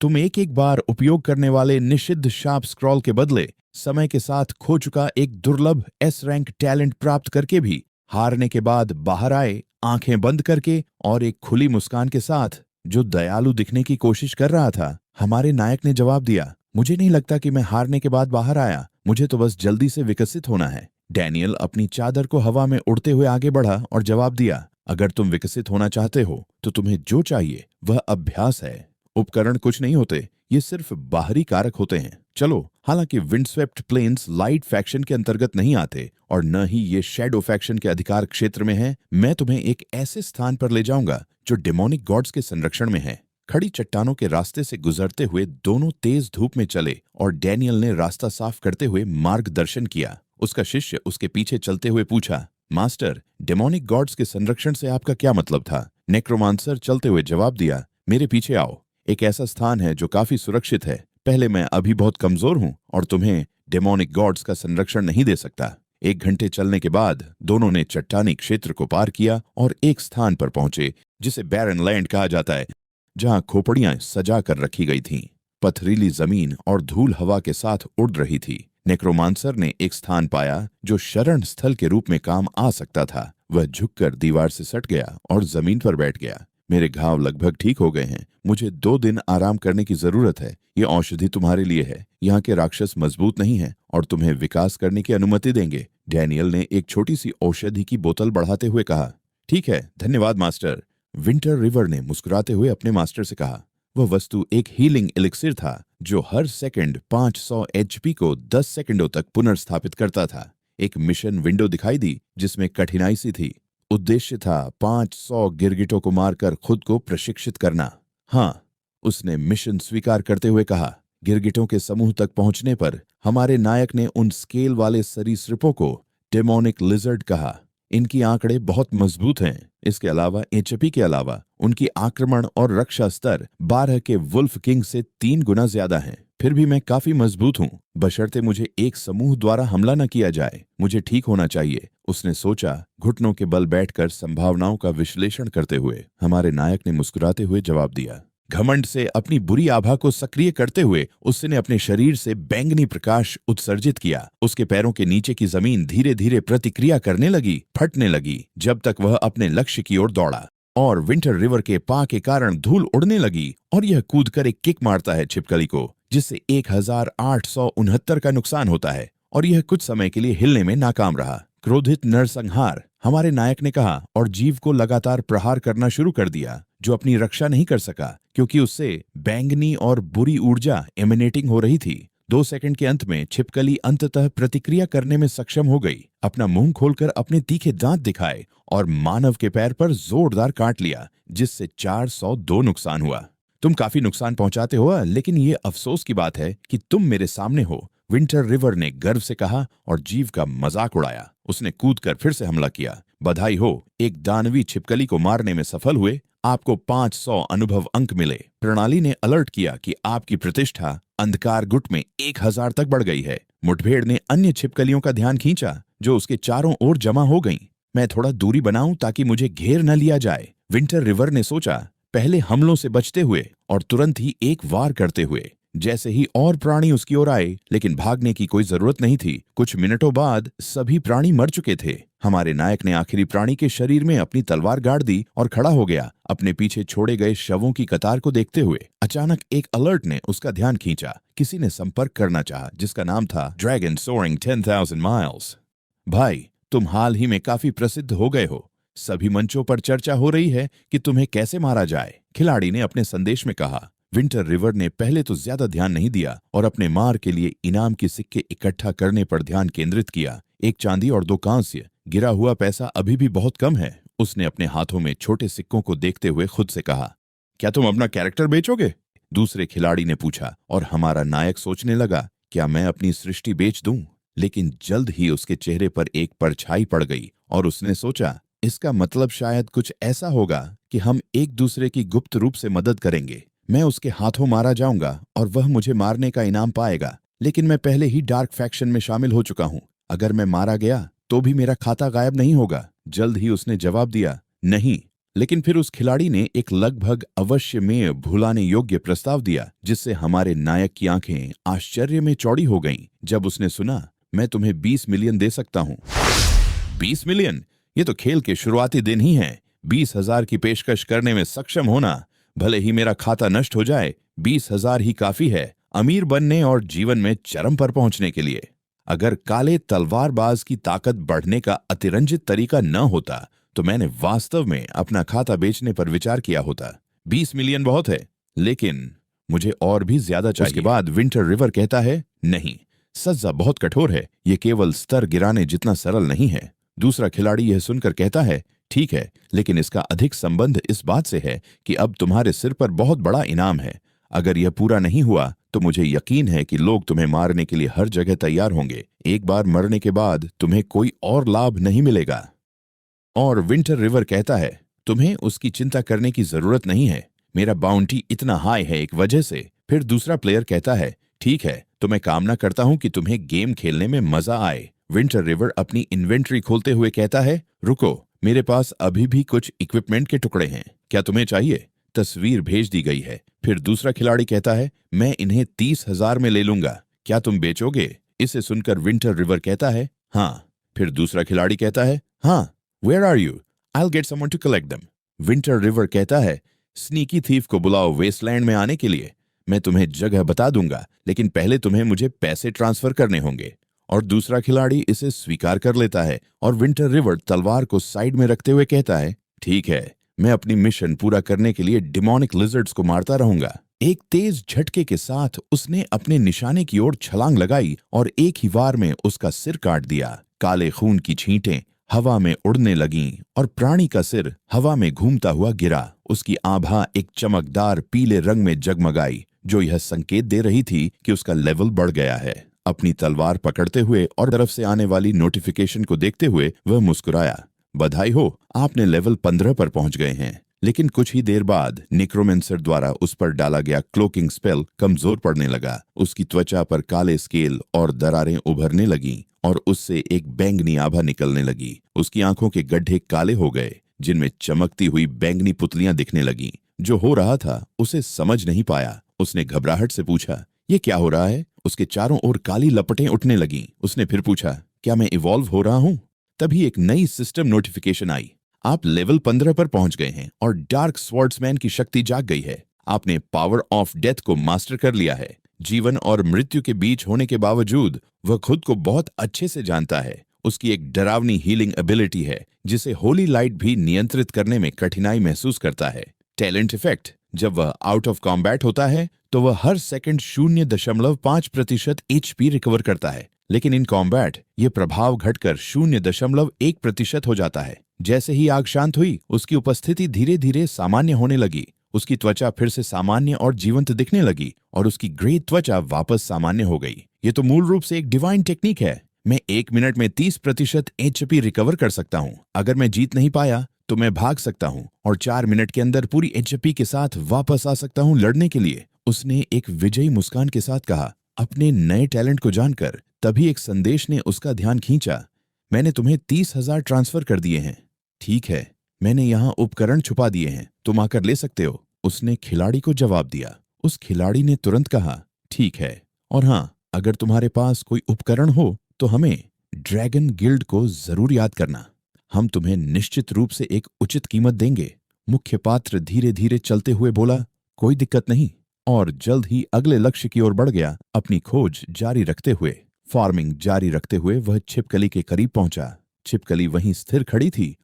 तुम एक बार उपयोग करने वाले निषिद्ध शार्प स्क्रॉल के बदले समय के साथ खो चुका एक दुर्लभ एस रैंक टैलेंट प्राप्त करके भी हारने के बाद बाहर आए, आंखें बंद करके और एक खुली मुस्कान के साथ, जो दयालु दिखने की कोशिश कर रहा था? हमारे नायक ने जवाब दिया, मुझे नहीं लगता कि मैं हारने के बाद बाहर आया। मुझे तो बस जल्दी से विकसित होना है। डैनियल अपनी चादर को हवा में उड़ते हुए आगे बढ़ा और जवाब दिया, अगर तुम विकसित होना चाहते हो तो तुम्हें जो चाहिए वह अभ्यास है। उपकरण कुछ नहीं होते, ये सिर्फ बाहरी कारक होते हैं। चलो, हालांकि विंडस्वेप्ट प्लेन्स लाइट फैक्शन के अंतर्गत नहीं आते और न ही ये शैडो फैक्शन के अधिकार क्षेत्र में है, मैं तुम्हें एक ऐसे स्थान पर ले जाऊंगा जो डेमोनिक गॉड्स के संरक्षण में है। खड़ी चट्टानों के रास्ते से गुजरते हुए दोनों तेज धूप में चले और डैनियल ने रास्ता साफ करते हुए मार्गदर्शन किया। उसका शिष्य उसके पीछे चलते हुए पूछा, मास्टर, डेमोनिक गॉड्स के संरक्षण से आपका क्या मतलब था? नेक्रोमांसर चलते हुए जवाब दिया, मेरे पीछे आओ। एक ऐसा स्थान है जो काफी सुरक्षित है। पहले, मैं अभी बहुत कमजोर हूं और तुम्हें डेमोनिक गॉड्स का संरक्षण नहीं दे सकता। 1 घंटे चलने के बाद दोनों ने चट्टानी क्षेत्र को पार किया और एक स्थान पर पहुंचे जिसे बैरन लैंड कहा जाता है, जहां खोपड़ियां सजा कर रखी गई थीं। पथरीली जमीन और धूल हवा के साथ उड़ रही थी। नेक्रोमांसर ने एक स्थान पाया जो शरण स्थल के रूप में काम आ सकता था। वह झुककर दीवार से सट गया और जमीन पर बैठ गया। मेरे घाव लगभग ठीक हो गए हैं। मुझे 2 दिन आराम करने की जरूरत है। ये औषधि तुम्हारे लिए है। यहाँ के राक्षस मजबूत नहीं हैं और तुम्हें विकास करने की अनुमति देंगे। डैनियल ने एक छोटी सी औषधि की बोतल बढ़ाते हुए कहा, ठीक है, धन्यवाद मास्टर। विंटर रिवर ने मुस्कुराते हुए अपने मास्टर से कहा। वह वस्तु एक हीलिंग एलिक्सिर था जो हर सेकंड 500 एचपी को 10 सेकंडों तक पुनर्स्थापित करता था। एक मिशन विंडो दिखाई दी जिसमें कठिनाई सी थी। उद्देश्य था 500 गिरगिटों को मारकर खुद को प्रशिक्षित करना। हाँ, उसने मिशन स्वीकार करते हुए कहा। गिरगिटों के समूह तक पहुंचने पर हमारे नायक ने उन स्केल वाले सरीसृपों को डेमोनिक लिजर्ड कहा। इनकी आंकड़े बहुत मजबूत हैं। इसके अलावा एचपी के अलावा उनकी आक्रमण और रक्षा स्तर 12 के वुल्फ किंग से 3 गुना ज्यादा हैं। फिर भी मैं काफी मजबूत हूँ, बशर्ते मुझे एक समूह द्वारा हमला न किया जाए। मुझे ठीक होना चाहिए, उसने सोचा, घुटनों के बल बैठकर संभावनाओं का विश्लेषण करते हुए। हमारे नायक ने मुस्कुराते हुए जवाब दिया। घमंड से अपनी बुरी आभा को सक्रिय करते हुए उसने अपने शरीर से बैंगनी प्रकाश उत्सर्जित किया। उसके पैरों के नीचे की जमीन धीरे धीरे प्रतिक्रिया करने लगी, फटने लगी, जब तक वह अपने लक्ष्य की ओर दौड़ा। और विंटर रिवर के पा के कारण धूल उड़ने लगी और यह कूदकर एक किक मारता है छिपकली को, जिससे 1869 का नुकसान होता है और यह कुछ समय के लिए हिलने में नाकाम रहा। क्रोधित नरसंहार। हमारे नायक ने कहा और जीव को लगातार प्रहार करना शुरू कर दिया, जो अपनी रक्षा नहीं कर सका क्योंकि उससे बैंगनी और बुरी ऊर्जा एमिनेटिंग हो रही थी। 2 सेकंड के अंत में छिपकली अंततः प्रतिक्रिया करने में सक्षम हो गई, अपना मुंह खोलकर अपने तीखे दांत दिखाए और मानव के पैर पर जोरदार काट लिया, जिससे 402 नुकसान हुआ। तुम काफी नुकसान पहुंचाते हो, लेकिन ये अफसोस की बात है कि तुम मेरे सामने हो, विंटर रिवर ने गर्व से कहा और जीव का मजाक उड़ाया। उसने कूदकर फिर से हमला किया। बधाई हो, एक दानवी छिपकली को मारने में सफल हुए। आपको 500 अनुभव अंक मिले। प्रणाली ने अलर्ट किया कि आपकी प्रतिष्ठा अंधकार गुट में 1000 तक बढ़ गई है। मुठभेड़ ने अन्य छिपकलियों का ध्यान खींचा, जो उसके चारों ओर जमा हो गईं। मैं थोड़ा दूरी बनाऊं ताकि मुझे घेर न लिया जाए, विंटर रिवर ने सोचा, पहले हमलों से बचते हुए और तुरंत ही एक वार करते हुए। जैसे ही और प्राणी उसकी ओर आए, लेकिन भागने की कोई जरूरत नहीं थी। कुछ मिनटों बाद सभी प्राणी मर चुके थे। हमारे नायक ने आखिरी प्राणी के शरीर में अपनी तलवार गाड़ दी और खड़ा हो गया, अपने पीछे छोड़े गए शवों की कतार को देखते हुए। अचानक एक अलर्ट ने उसका ध्यान खींचा। किसी ने संपर्क करना चाहा, जिसका नाम था ड्रैगन सोअरिंग 10,000 माइल्स। भाई, तुम हाल ही में काफी प्रसिद्ध हो गए हो। सभी मंचों पर चर्चा हो रही है कि तुम्हें कैसे मारा जाए, खिलाड़ी ने अपने संदेश में कहा। विंटर रिवर ने पहले तो ज्यादा ध्यान नहीं दिया और अपने मार के लिए इनाम के सिक्के इकट्ठा करने पर ध्यान केंद्रित किया। 1 चांदी और 2 कांस्य। गिरा हुआ पैसा अभी भी बहुत कम है। उसने अपने हाथों में छोटे सिक्कों को देखते हुए खुद से कहा, क्या तुम अपना कैरेक्टर बेचोगे? दूसरे खिलाड़ी ने पूछा और हमारा नायक सोचने लगा, क्या मैं अपनी सृष्टि बेच दूं? लेकिन जल्द ही उसके चेहरे पर एक परछाई पड़ गई और उसने सोचा, इसका मतलब शायद कुछ ऐसा होगा कि हम एक दूसरे की गुप्त रूप से मदद करेंगे। मैं उसके हाथों मारा जाऊंगा और वह मुझे मारने का इनाम पाएगा, लेकिन मैं पहले ही डार्क फैक्शन में शामिल हो चुका हूं। अगर मैं मारा गया तो भी मेरा खाता गायब नहीं होगा। जल्द ही उसने जवाब दिया, नहीं। लेकिन फिर उस खिलाड़ी ने एक लगभग अवश्य में भुलाने योग्य प्रस्ताव दिया, जिससे हमारे नायक की आंखें आश्चर्य में चौड़ी हो गईं जब उसने सुना, मैं तुम्हें 20 मिलियन दे सकता हूं। 20 मिलियन? ये तो खेल के शुरुआती दिन ही हैं। 20,000 की पेशकश करने में सक्षम होना, भले ही मेरा खाता नष्ट हो जाए, 20,000 ही काफी है अमीर बनने और जीवन में चरम पर पहुंचने के लिए। अगर काले तलवारबाज की ताकत बढ़ने का अतिरंजित तरीका न होता तो मैंने वास्तव में अपना खाता बेचने पर विचार किया होता। 20 मिलियन बहुत है, लेकिन मुझे और भी ज्यादा चाहिए। उसके बाद विंटर रिवर कहता है, नहीं, सजा बहुत कठोर है, ये केवल स्तर गिराने जितना सरल नहीं है। दूसरा खिलाड़ी यह सुनकर कहता है, ठीक है, लेकिन इसका अधिक संबंध इस बात से है कि अब तुम्हारे सिर पर बहुत बड़ा इनाम है। अगर यह पूरा नहीं हुआ तो मुझे यकीन है कि लोग तुम्हें मारने के लिए हर जगह तैयार होंगे। एक बार मरने के बाद तुम्हें कोई और लाभ नहीं मिलेगा। और विंटर रिवर कहता है, तुम्हें उसकी चिंता करने की जरूरत नहीं है, मेरा बाउंटी इतना हाई है एक वजह से। फिर दूसरा प्लेयर कहता है, ठीक है, तो मैं कामना करता हूं कि तुम्हें गेम खेलने में मजा आए। विंटर रिवर अपनी इन्वेंट्री खोलते हुए कहता है, रुको, मेरे पास अभी भी कुछ इक्विपमेंट के टुकड़े हैं, क्या तुम्हें चाहिए? तस्वीर भेज दी गई है। फिर दूसरा खिलाड़ी कहता है, मैं इन्हें 30,000 में ले लूंगा, क्या तुम बेचोगे? इसे सुनकर विंटर रिवर कहता है, हाँ। फिर दूसरा खिलाड़ी कहता है, हाँ, where are you? I'll get someone to collect them। Winter river कहता है, स्नीकी थीफ को बुलाओ वेस्टलैंड में आने के लिए। मैं तुम्हें जगह बता दूंगा, लेकिन पहले तुम्हें मुझे पैसे ट्रांसफर करने होंगे। और दूसरा खिलाड़ी इसे स्वीकार कर लेता है और विंटर रिवर तलवार को साइड में रखते हुए कहता है, ठीक है, मैं अपनी मिशन पूरा करने के लिए डिमोनिक लिजर्ड्स को मारता रहूंगा। एक तेज झटके के साथ उसने अपने निशाने की ओर छलांग लगाई और एक ही वार में उसका सिर काट दिया। काले खून की छींटें हवा में उड़ने लगीं और प्राणी का सिर हवा में घूमता हुआ गिरा। उसकी आभा एक चमकदार पीले रंग में जगमगाई, जो यह संकेत दे रही थी कि उसका लेवल बढ़ गया है। अपनी तलवार पकड़ते हुए और तरफ से आने वाली नोटिफिकेशन को देखते हुए वह मुस्कुराया। बधाई हो, आपने लेवल 15 पर पहुंच गए हैं। लेकिन कुछ ही देर बाद निक्रोमेंसर द्वारा उस पर डाला गया क्लोकिंग स्पेल कमजोर पड़ने लगा। उसकी त्वचा पर काले स्केल और दरारें उभरने लगीं और उससे एक बैंगनी आभा निकलने लगी। उसकी आंखों के गड्ढे काले हो गए, जिनमें चमकती हुई बैंगनी पुतलियां दिखने लगीं। जो हो रहा था उसे समझ नहीं पाया। उसने घबराहट से पूछा, ये क्या हो रहा है? उसके चारों ओर काली लपटें उठने लगीं। उसने फिर पूछा, क्या मैं इवॉल्व हो रहा हूं? तभी एक नई सिस्टम नोटिफिकेशन आई। आप लेवल 15 पर पहुंच गए हैं और डार्क स्वॉर्ड्समैन की शक्ति जाग गई है। आपने पावर ऑफ डेथ को मास्टर कर लिया है। जीवन और मृत्यु के बीच होने के बावजूद वह खुद को बहुत अच्छे से जानता है। उसकी एक डरावनी हीलिंग एबिलिटी है जिसे होली लाइट भी नियंत्रित करने में कठिनाई महसूस करता है। टैलेंट इफेक्ट, जब वह आउट ऑफ कॉम्बैट होता है तो वह हर सेकंड 0.5% HP रिकवर करता है, लेकिन इन कॉम्बैट ये प्रभाव घटकर 0.1% हो जाता है। जैसे ही आग शांत हुई, उसकी उपस्थिति धीरे धीरे सामान्य होने लगी। उसकी त्वचा फिर से सामान्य और जीवंत दिखने लगी और उसकी ग्रे त्वचा वापस सामान्य हो गई। ये तो मूल रूप से एक डिवाइन टेक्निक है। मैं 1 मिनट में 30% HP रिकवर कर सकता हूँ। अगर मैं जीत नहीं पाया तो मैं भाग सकता हूँ और 4 मिनट के अंदर पूरी HP के साथ वापस आ सकता हूँ लड़ने के लिए, उसने एक विजयी मुस्कान के साथ कहा। अपने नए टैलेंट को जानकर तभी एक संदेश ने उसका ध्यान खींचा। मैंने तुम्हें 30,000 ट्रांसफर कर दिए हैं। ठीक है, मैंने यहाँ उपकरण छुपा दिए हैं, तुम आकर ले सकते हो, उसने खिलाड़ी को जवाब दिया। उस खिलाड़ी ने तुरंत कहा, ठीक है, और हाँ, अगर तुम्हारे पास कोई उपकरण हो तो हमें ड्रैगन गिल्ड को जरूर याद करना। हम तुम्हें निश्चित रूप से एक उचित कीमत देंगे। मुख्य पात्र धीरे धीरे चलते हुए बोला, कोई दिक्कत नहीं, और जल्द ही अगले लक्ष्य की ओर बढ़ गया। अपनी खोज जारी रखते हुए, फार्मिंग जारी रखते हुए वह छिपकली के करीब पहुंचा। छिपकली वहीं स्थिर खड़ी थी।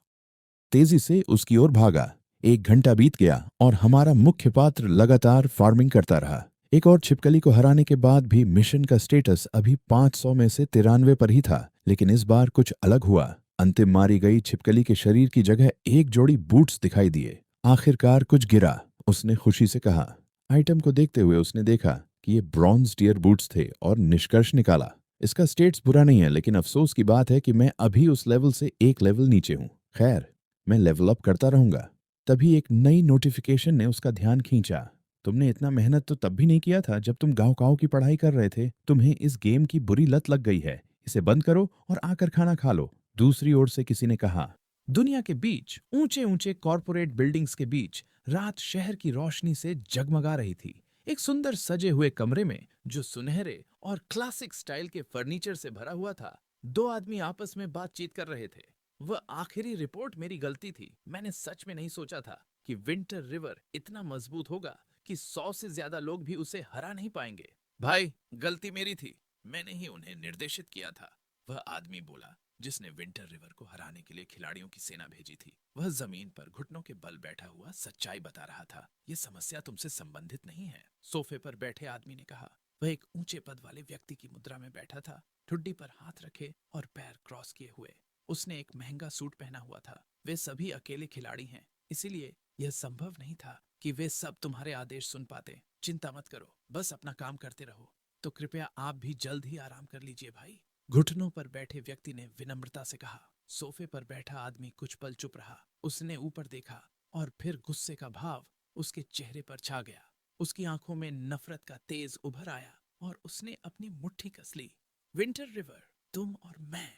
तेजी से उसकी ओर भागा। 1 घंटा बीत गया और हमारा मुख्य पात्र लगातार फार्मिंग करता रहा। एक और छिपकली को हराने के बाद भी मिशन का स्टेटस अभी 500 में से 93 पर ही था, लेकिन इस बार कुछ अलग हुआ। अंतिम मारी गई छिपकली के शरीर की जगह एक जोड़ी बूट्स दिखाई दिए। आखिरकार कुछ गिरा, उसने खुशी से कहा। आइटम को देखते हुए उसने देखा कि ये ब्रॉन्ज टियर बूट्स थे और निष्कर्ष निकाला, इसका स्टेट्स बुरा नहीं है, लेकिन अफसोस की बात है कि मैं अभी उस लेवल से एक लेवल नीचे हूँ। खैर, मैं लेवल अप करता रहूंगा। तभी एक नई नोटिफिकेशन ने उसका ध्यान खींचा। तुमने इतना मेहनत तो तब भी नहीं किया था जब तुम गाँव की पढ़ाई कर रहे थे। तुम्हें इस गेम की बुरी लत लग गई है। इसे बंद करो और आकर खाना खा लो। दूसरी ओर से किसी ने कहा। दुनिया के बीच ऊंचे ऊंचे कॉरपोरेट बिल्डिंग्स के बीच रात शहर की रोशनी से जगमगा रही थी। एक सुंदर सजे हुए कमरे में, जो सुनहरे और क्लासिक स्टाइल के फर्नीचर से भरा हुआ था, 2 आदमी आपस में बातचीत कर रहे थे। वह आखिरी रिपोर्ट मेरी गलती थी। मैंने सच में नहीं सोचा था कि विंटर रिवर इतना मजबूत होगा कि 100 से ज्यादा लोग भी उसे हरा नहीं पाएंगे। भाई, गलती मेरी थी, मैंने ही उन्हें निर्देशित किया था, वह आदमी बोला, जिसने विंटर रिवर को हराने के लिए खिलाड़ियों की सेना भेजी थी। वह जमीन पर घुटनों के बल बैठा हुआ सच्चाई बता रहा था। यह समस्या तुमसे संबंधित नहीं है, सोफे पर बैठे आदमी ने कहा। वह एक ऊंचे पद वाले व्यक्ति की मुद्रा में बैठा था, ठुड्डी पर हाथ रखे और पैर क्रॉस किए हुए। उसने एक महंगा सूट पहना हुआ था। वे सभी अकेले खिलाड़ी हैं, इसीलिए यह संभव नहीं था कि वे सब तुम्हारे आदेश सुन पाते। चिंता मत करो, बस अपना काम करते रहो। तो कृपया आप भी जल्द ही आराम कर लीजिए भाई, घुटनों पर बैठे व्यक्ति ने विनम्रता से कहा। सोफे पर बैठा आदमी कुछ पल चुप रहा। उसने ऊपर देखा और फिर गुस्से का भाव उसके चेहरे पर छा गया। उसकी आंखों में नफरत का तेज उभर आया और उसने अपनी मुट्ठी कस ली। विंटर रिवर, तुम और मैं,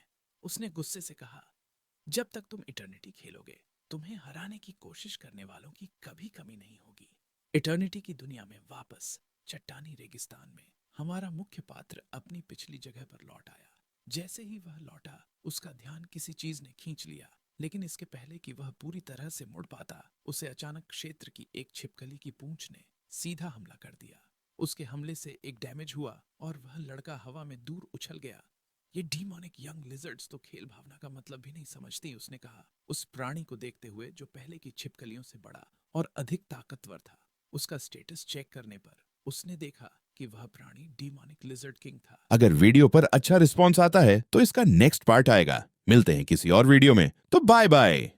उसने गुस्से से कहा, जब तक तुम इटर्निटी खेलोगे, तुम्हें हराने की कोशिश करने वालों की कभी कमी नहीं होगी। इटर्निटी की दुनिया में वापस चट्टानी रेगिस्तान में हमारा मुख्य पात्र अपनी पिछली जगह पर लौट आया। जैसे ही वह लौटा, उसका ध्यान किसी चीज ने खींच लिया, लेकिन इसके पहले कि वह पूरी तरह से मुड़ पाता, उसे अचानक क्षेत्र की एक छिपकली की पूंछ ने सीधा हमला कर दिया। उसके हमले से एक डैमेज हुआ और वह लड़का हवा में दूर उछल गया। ये डीमोनिक यंग लिजर्ड्स तो खेल भावना का मतलब भी नहीं समझती, उसने कहा, उस प्राणी को देखते हुए जो पहले की छिपकलियों से बड़ा और अधिक ताकतवर था। उसका स्टेटस चेक करने पर उसने देखा कि वह प्राणी डीमोनिक लिजर्ड किंग था। अगर वीडियो पर अच्छा रिस्पॉन्स आता है तो इसका नेक्स्ट पार्ट आएगा। मिलते हैं किसी और वीडियो में, तो बाय बाय।